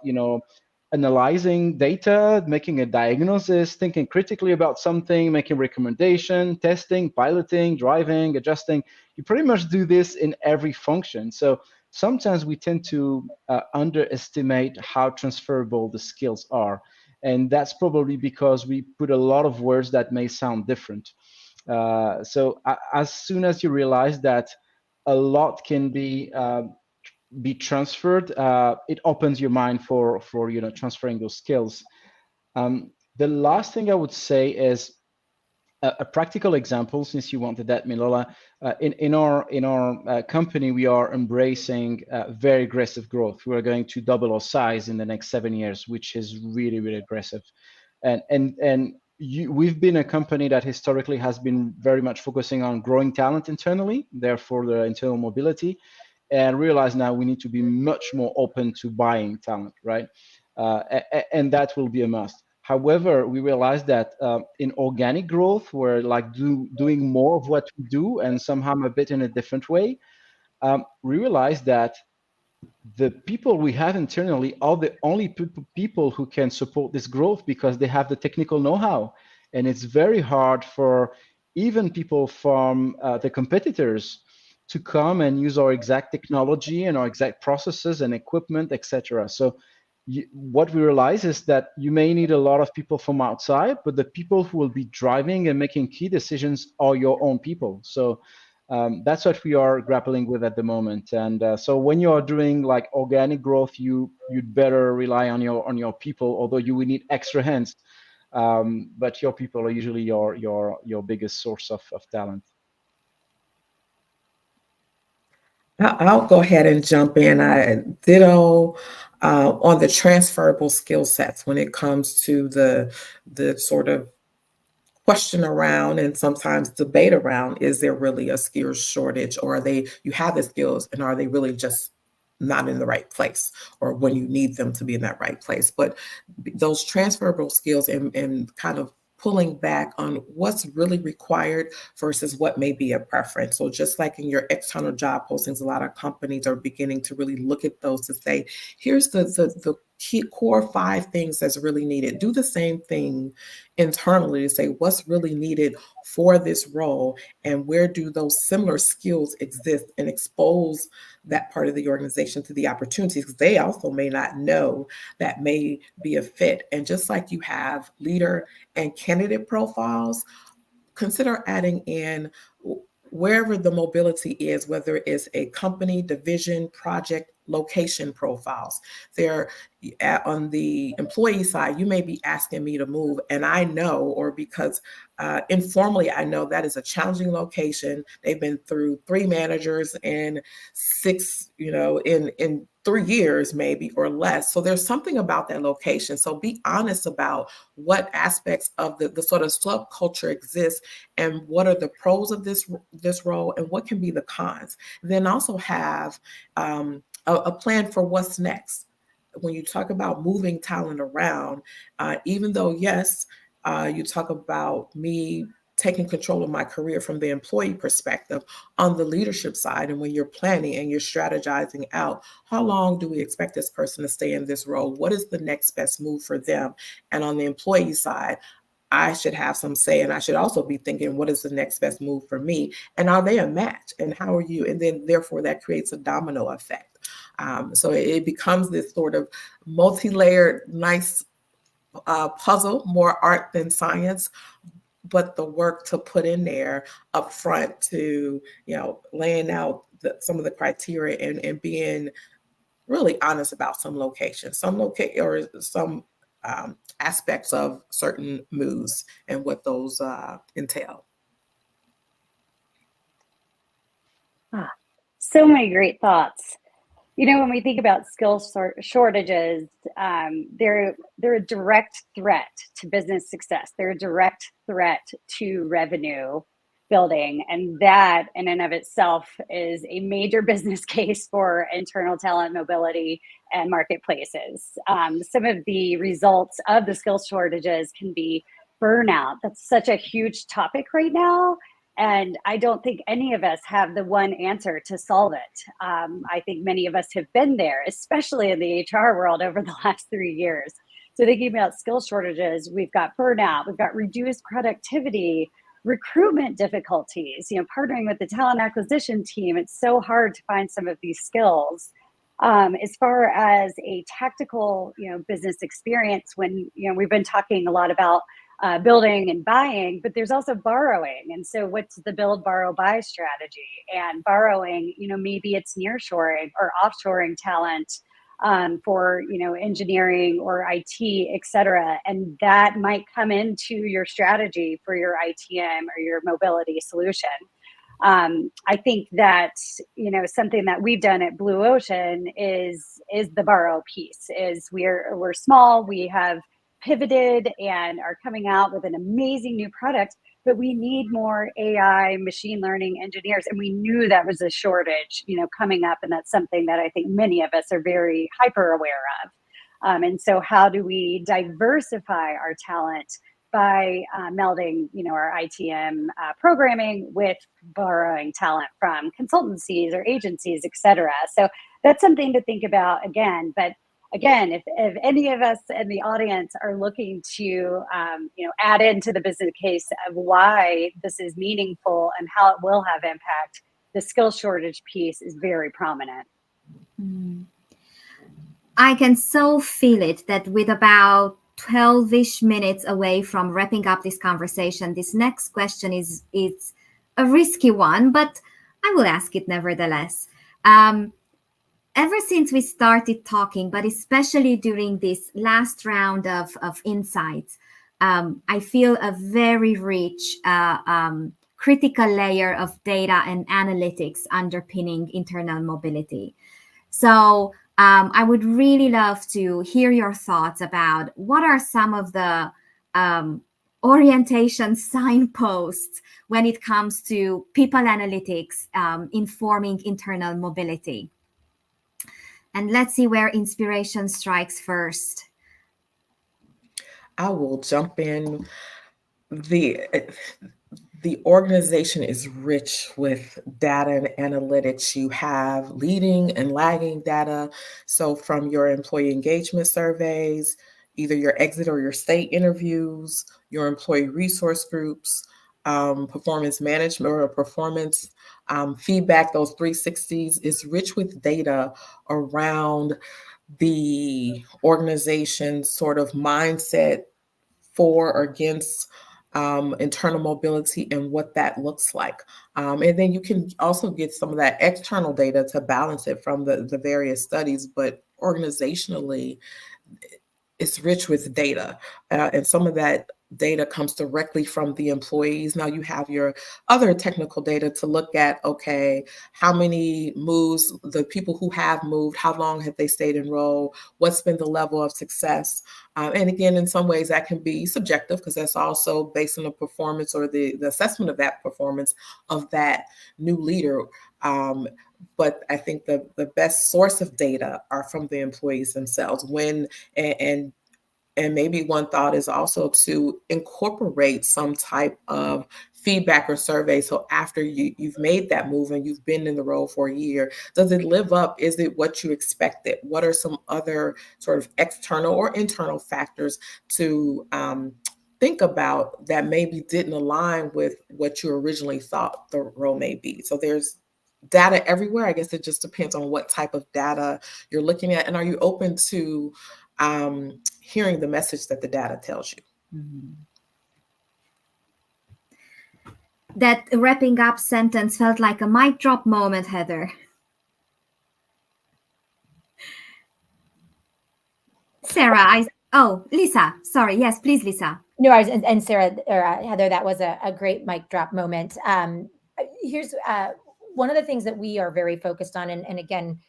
analyzing data, making a diagnosis, thinking critically about something, making recommendation, testing, piloting, driving, adjusting. You pretty much do this in every function. So sometimes we tend to underestimate how transferable the skills are. And that's probably because we put a lot of words that may sound different. So as soon as you realize that a lot can be transferred, it opens your mind for transferring those skills. The last thing I would say is a practical example, since you wanted that, Minola. In our company, we are embracing very aggressive growth. We are going to double our size in the next 7 years, which is really, really aggressive. And we've been a company that historically has been very much focusing on growing talent internally, therefore the internal mobility. And realize now we need to be much more open to buying talent, right? And that will be a must. However, we realize that in organic growth, we're like doing more of what we do and somehow a bit in a different way. We realize that the people we have internally are the only people who can support this growth because they have the technical know-how. And it's very hard for even people from the competitors to come and use our exact technology and our exact processes and equipment, etc. So what we realize is that you may need a lot of people from outside, but the people who will be driving and making key decisions are your own people. So that's what we are grappling with at the moment. And so when you are doing like organic growth, you'd better rely on your people, although you will need extra hands. But your people are usually your biggest source of talent. I'll go ahead and jump in. I ditto on the transferable skill sets when it comes to the sort of question around and sometimes debate around, is there really a skills shortage, or you have the skills and are they really just not in the right place, or when you need them to be in that right place? But those transferable skills and kind of pulling back on what's really required versus what may be a preference. So just like in your external job postings, a lot of companies are beginning to really look at those to say, here's the core 5 things that's really needed. Do the same thing internally to say what's really needed for this role and where do those similar skills exist, and expose that part of the organization to the opportunities, because they also may not know that may be a fit. And just like you have leader and candidate profiles, consider adding in wherever the mobility is, whether it's a company, division, project, location profiles. There, on the employee side, you may be asking me to move, and I know, or because informally I know that is a challenging location. They've been through 3 managers in 6, in 3 years maybe or less. So there's something about that location. So be honest about what aspects of the sort of subculture exists, and what are the pros of this role, and what can be the cons. Then also have a plan for what's next. When you talk about moving talent around, even though, yes, you talk about me taking control of my career from the employee perspective, on the leadership side, and when you're planning and you're strategizing out, how long do we expect this person to stay in this role? What is the next best move for them? And on the employee side, I should have some say, and I should also be thinking, what is the next best move for me? And are they a match? And how are you? And then therefore that creates a domino effect. So it becomes this sort of multi-layered, nice puzzle, more art than science, but the work to put in there up front to, laying out some of the criteria and being really honest about some locations, or some aspects of certain moves and what those entail. So many great thoughts. When we think about skill shortages, they're a direct threat to business success. They're a direct threat to revenue building. And that in and of itself is a major business case for internal talent mobility and marketplaces. Some of the results of the skill shortages can be burnout. That's such a huge topic right now. And I don't think any of us have the one answer to solve it. I think many of us have been there, especially in the HR world over the last 3 years. So thinking about skill shortages, we've got burnout, we've got reduced productivity, recruitment difficulties, partnering with the talent acquisition team. It's so hard to find some of these skills. As far as a tactical, business experience, when, we've been talking a lot about building and buying, but there's also borrowing. And so what's the build, borrow, buy strategy? And borrowing, maybe it's nearshoring or offshoring talent for, engineering or IT, et cetera. And that might come into your strategy for your ITM or your mobility solution. I think that, something that we've done at Blue Ocean is the borrow piece. Is we're small, we have pivoted and are coming out with an amazing new product, but we need more AI, machine learning engineers. And we knew that was a shortage, coming up. And that's something that I think many of us are very hyper aware of. And so how do we diversify our talent by melding, our ITM programming with borrowing talent from consultancies or agencies, et cetera. So that's something to think about again. But again, if any of us in the audience are looking to, add into the business case of why this is meaningful and how it will have impact, the skill shortage piece is very prominent. I can so feel it that with about 12-ish minutes away from wrapping up this conversation, this next question is a risky one, but I will ask it nevertheless. Ever since we started talking, but especially during this last round of insights, I feel a very rich critical layer of data and analytics underpinning internal mobility. So I would really love to hear your thoughts about what are some of the orientation signposts when it comes to people analytics informing internal mobility. And let's see where inspiration strikes first. I will jump in. The the organization is rich with data and analytics. You have leading and lagging data. So from your employee engagement surveys, either your exit or your state interviews, your employee resource groups, performance management or performance feedback, those 360s is rich with data around the organization's sort of mindset for or against internal mobility and what that looks like. And then you can also get some of that external data to balance it from the various studies, but organizationally, it's rich with data. And some of that data comes directly from the employees. Now you have your other technical data to look at, okay, how many moves, the people who have moved, how long have they stayed enrolled, what's been the level of success. And again, in some ways that can be subjective because that's also based on the performance or the assessment of that performance of that new leader. But I think the best source of data are from the employees themselves. And maybe one thought is also to incorporate some type of feedback or survey. So after you've made that move and you've been in the role for a year, does it live up? Is it what you expected? What are some other sort of external or internal factors to think about that maybe didn't align with what you originally thought the role may be? So there's data everywhere. I guess it just depends on what type of data you're looking at. And are you open to hearing the message that the data tells you? That wrapping up sentence felt like a mic drop moment, Heather. Sarah, Lisa, sorry. Yes, please, Lisa. No, and Sarah or Heather, that was a great mic drop moment. Here's one of the things that we are very focused on, and again,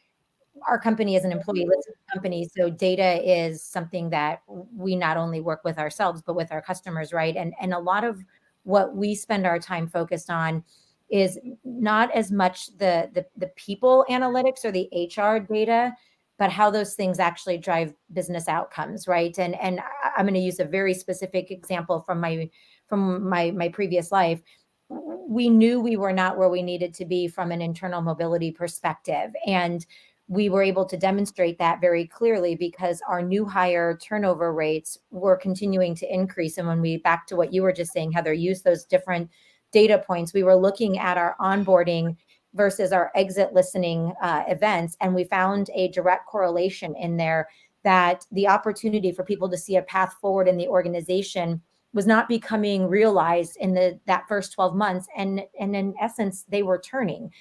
our company is an employee-listed company, so data is something that we not only work with ourselves, but with our customers, right? And a lot of what we spend our time focused on is not as much the people analytics or the HR data, but how those things actually drive business outcomes, right? And I'm going to use a very specific example from my previous life. We knew we were not where we needed to be from an internal mobility perspective, and we were able to demonstrate that very clearly because our new hire turnover rates were continuing to increase. And when we, back to what you were just saying, Heather, use those different data points, we were looking at our onboarding versus our exit listening events. And we found a direct correlation in there that the opportunity for people to see a path forward in the organization was not becoming realized in that first 12 months. And in essence, they were turning.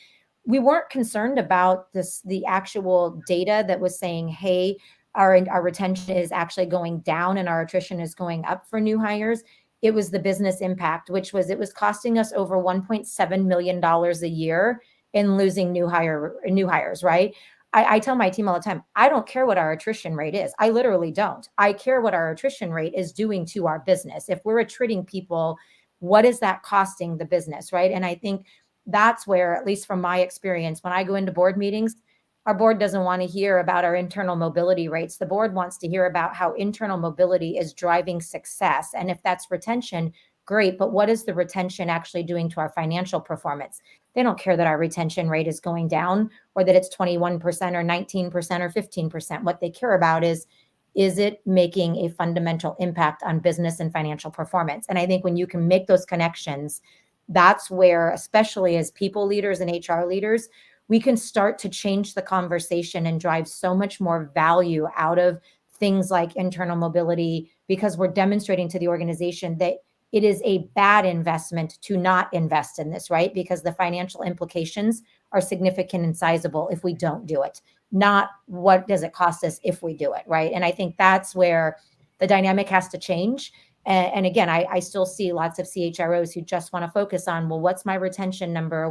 We weren't concerned about the actual data that was saying, hey, our retention is actually going down and our attrition is going up for new hires. It was the business impact, which was it was costing us over $1.7 million a year in losing new hires, right? I tell my team all the time, I don't care what our attrition rate is. I literally don't. I care what our attrition rate is doing to our business. If we're attriting people, what is that costing the business, right? And I think that's where, at least from my experience, when I go into board meetings, our board doesn't want to hear about our internal mobility rates. The board wants to hear about how internal mobility is driving success. And if that's retention, great. But what is the retention actually doing to our financial performance? They don't care that our retention rate is going down or that it's 21% or 19% or 15%. What they care about is it making a fundamental impact on business and financial performance? And I think when you can make those connections, that's where, especially as people leaders and HR leaders, we can start to change the conversation and drive so much more value out of things like internal mobility, because we're demonstrating to the organization that it is a bad investment to not invest in this, right? Because the financial implications are significant and sizable if we don't do it, not what does it cost us if we do it, right? And I think that's where the dynamic has to change. And again, I still see lots of CHROs who just want to focus on, well, what's my retention number?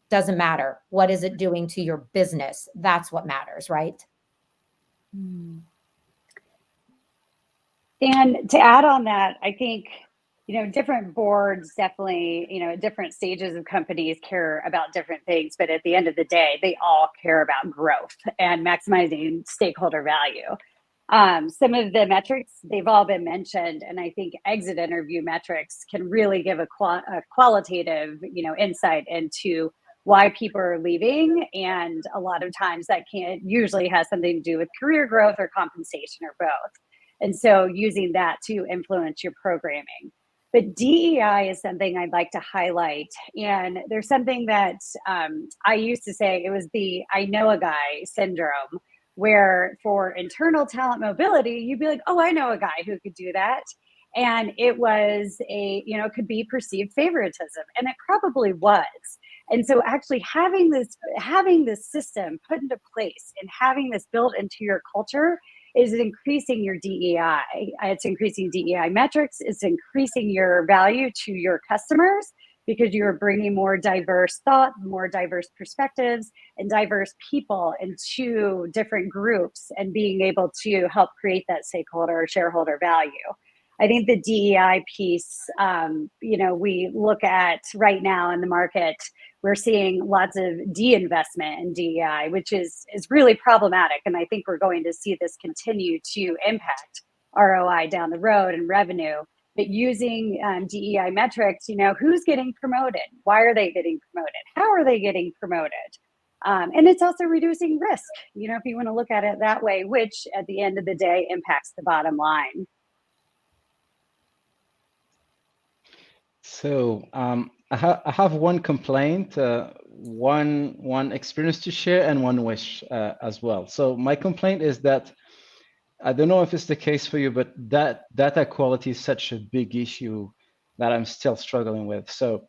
Doesn't matter. What is it doing to your business? That's what matters, right? And to add on that, I think, different boards definitely, at different stages of companies care about different things. But at the end of the day, they all care about growth and maximizing stakeholder value. Some of the metrics, they've all been mentioned, and I think exit interview metrics can really give a qualitative, insight into why people are leaving. And a lot of times that usually has something to do with career growth or compensation or both. And so using that to influence your programming. But DEI is something I'd like to highlight. And there's something that I used to say, it was the I know a guy syndrome, where for internal talent mobility, you'd be like, oh, I know a guy who could do that. And it was it could be perceived favoritism, and it probably was. And so actually having this system put into place and having this built into your culture is increasing your DEI. It's increasing DEI metrics. It's increasing your value to your customers, because you're bringing more diverse thought, more diverse perspectives, and diverse people into different groups, and being able to help create that stakeholder or shareholder value. I think the DEI piece, we look at right now in the market, we're seeing lots of de-investment in DEI, which is really problematic. And I think we're going to see this continue to impact ROI down the road and revenue. But using DEI metrics, who's getting promoted? Why are they getting promoted? How are they getting promoted? And it's also reducing risk, if you want to look at it that way, which at the end of the day impacts the bottom line. So I have one complaint, one experience to share, and one wish as well. So my complaint is that I don't know if it's the case for you, but that data quality is such a big issue that I'm still struggling with. So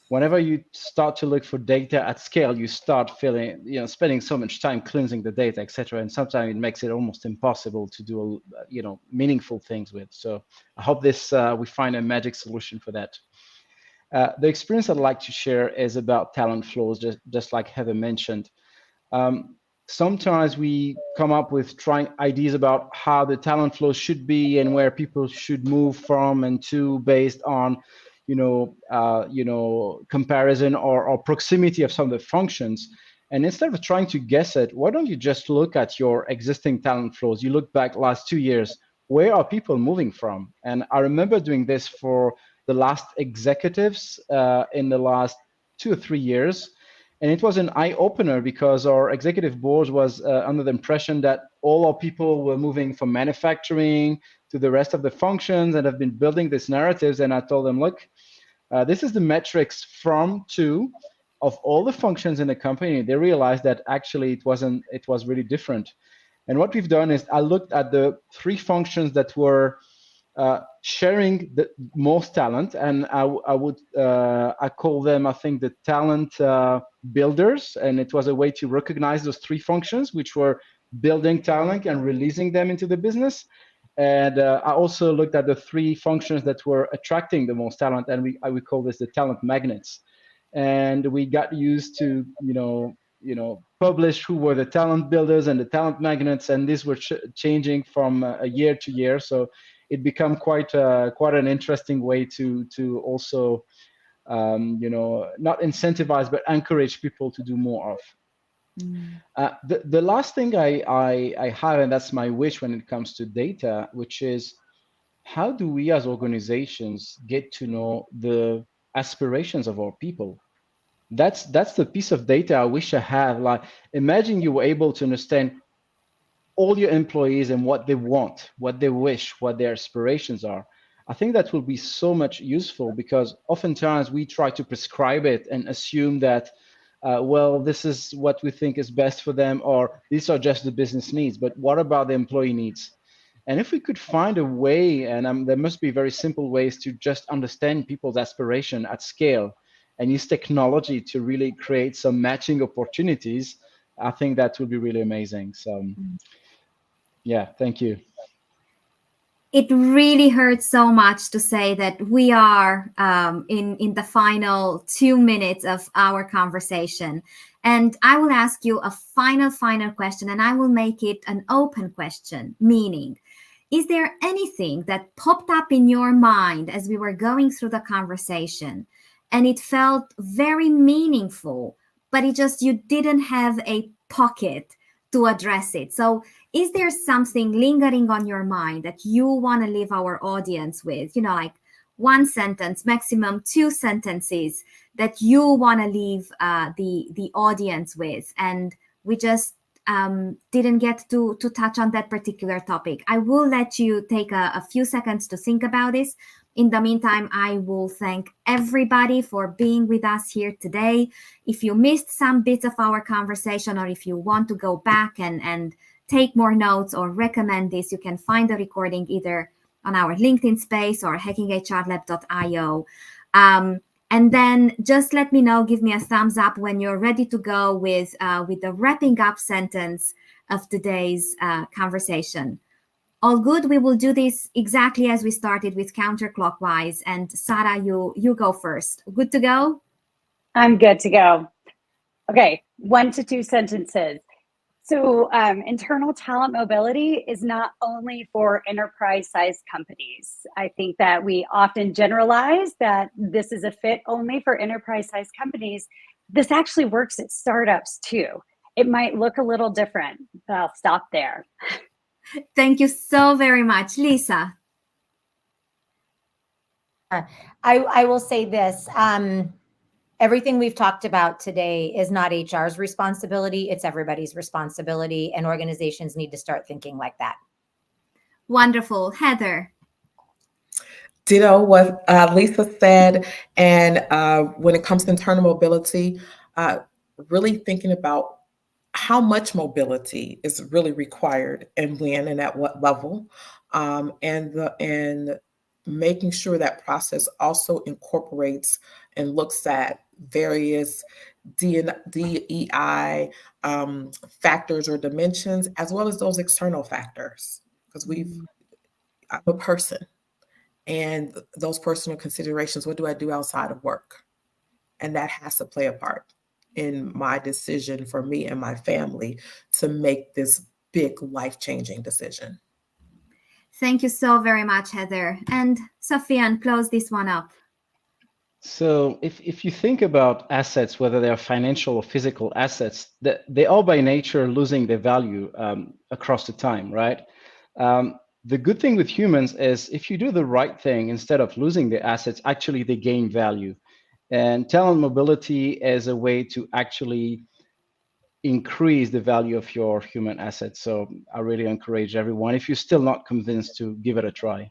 whenever you start to look for data at scale, you start spending so much time cleansing the data, etc. And sometimes it makes it almost impossible to do, meaningful things with. So I hope we find a magic solution for that. The experience I'd like to share is about talent flows, just like Heather mentioned. Sometimes we come up with trying ideas about how the talent flow should be and where people should move from and to, based on, comparison or proximity of some of the functions. And instead of trying to guess it, why don't you just look at your existing talent flows? You look back last 2 years, where are people moving from? And I remember doing this for the last executives in the last 2 or 3 years. And it was an eye-opener, because our executive board was under the impression that all our people were moving from manufacturing to the rest of the functions, and have been building these narratives. And I told them, look, this is the metrics from to of all the functions in the company. They realized that actually it was really different. And what we've done is I looked at the 3 functions that were sharing the most talent, and I call them, I think, the talent builders. And it was a way to recognize those 3 functions, which were building talent and releasing them into the business. And I also looked at the 3 functions that were attracting the most talent, and I would call this the talent magnets. And we got used to publish who were the talent builders and the talent magnets, and these were changing from year to year. So it became quite an interesting way to also not incentivize but encourage people to do more of. The last thing I have, and that's my wish when it comes to data, which is, how do we as organizations get to know the aspirations of our people? That's the piece of data I wish I had. Like, imagine you were able to understand all your employees and what they want, what they wish, what their aspirations are. I think that will be so much useful, because oftentimes we try to prescribe it and assume that, this is what we think is best for them, or these are just the business needs. But what about the employee needs? And if we could find a way, and there must be very simple ways to just understand people's aspiration at scale and use technology to really create some matching opportunities, I think that would be really amazing. So yeah, thank you. It really hurts so much to say that we are in the final 2 minutes of our conversation. And I will ask you a final question, and I will make it an open question, meaning, is there anything that popped up in your mind as we were going through the conversation and it felt very meaningful, but you didn't have a pocket to address it? So is there something lingering on your mind that you want to leave our audience with? Like one sentence, maximum 2 sentences that you want to leave the audience with, and we just didn't get to touch on that particular topic. I will let you take a few seconds to think about this. In the meantime, I will thank everybody for being with us here today. If you missed some bits of our conversation, or if you want to go back and take more notes or recommend this, you can find the recording either on our LinkedIn space or hackinghrlab.io. And then just let me know, give me a thumbs up when you're ready to go with the wrapping up sentence of today's conversation. All good. We will do this exactly as we started, with counterclockwise. And Sara, you go first. Good to go? I'm good to go. Okay, 1 to 2 sentences. So internal talent mobility is not only for enterprise-sized companies. I think that we often generalize that this is a fit only for enterprise-sized companies. This actually works at startups too. It might look a little different, but I'll stop there. Thank you so very much. Lisa. I will say this. Everything we've talked about today is not HR's responsibility. It's everybody's responsibility, and organizations need to start thinking like that. Wonderful. Heather. Ditto what Lisa said. And when it comes to internal mobility, really thinking about how much mobility is really required and when and at what level, and making sure that process also incorporates and looks at various DEI factors or dimensions, as well as those external factors, because I'm a person, and those personal considerations, what do I do outside of work? And that has to play a part in my decision for me and my family to make this big life-changing decision. Thank you so very much, Heather. And Sofian, close this one up. So if you think about assets, whether they are financial or physical assets, they are by nature losing their value across the time, right? The good thing with humans is if you do the right thing, instead of losing the assets, actually they gain value. And talent mobility is a way to actually increase the value of your human assets. So I really encourage everyone, if you're still not convinced, to give it a try.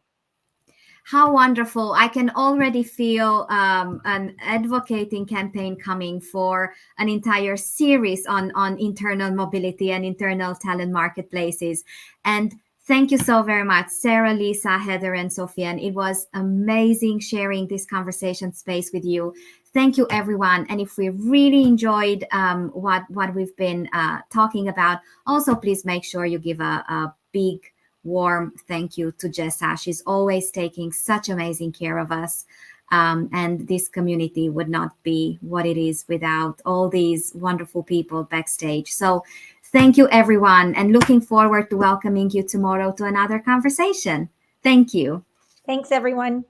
How wonderful. I can already feel an advocating campaign coming for an entire series on internal mobility and internal talent marketplaces. And thank you so very much, Sarah, Lisa, Heather, and Sofian. It was amazing sharing this conversation space with you. Thank you, everyone. And if we really enjoyed what we've been talking about, also please make sure you give a big, warm thank you to Jessa. She's always taking such amazing care of us. And this community would not be what it is without all these wonderful people backstage. So thank you, everyone, and looking forward to welcoming you tomorrow to another conversation. Thank you. Thanks, everyone.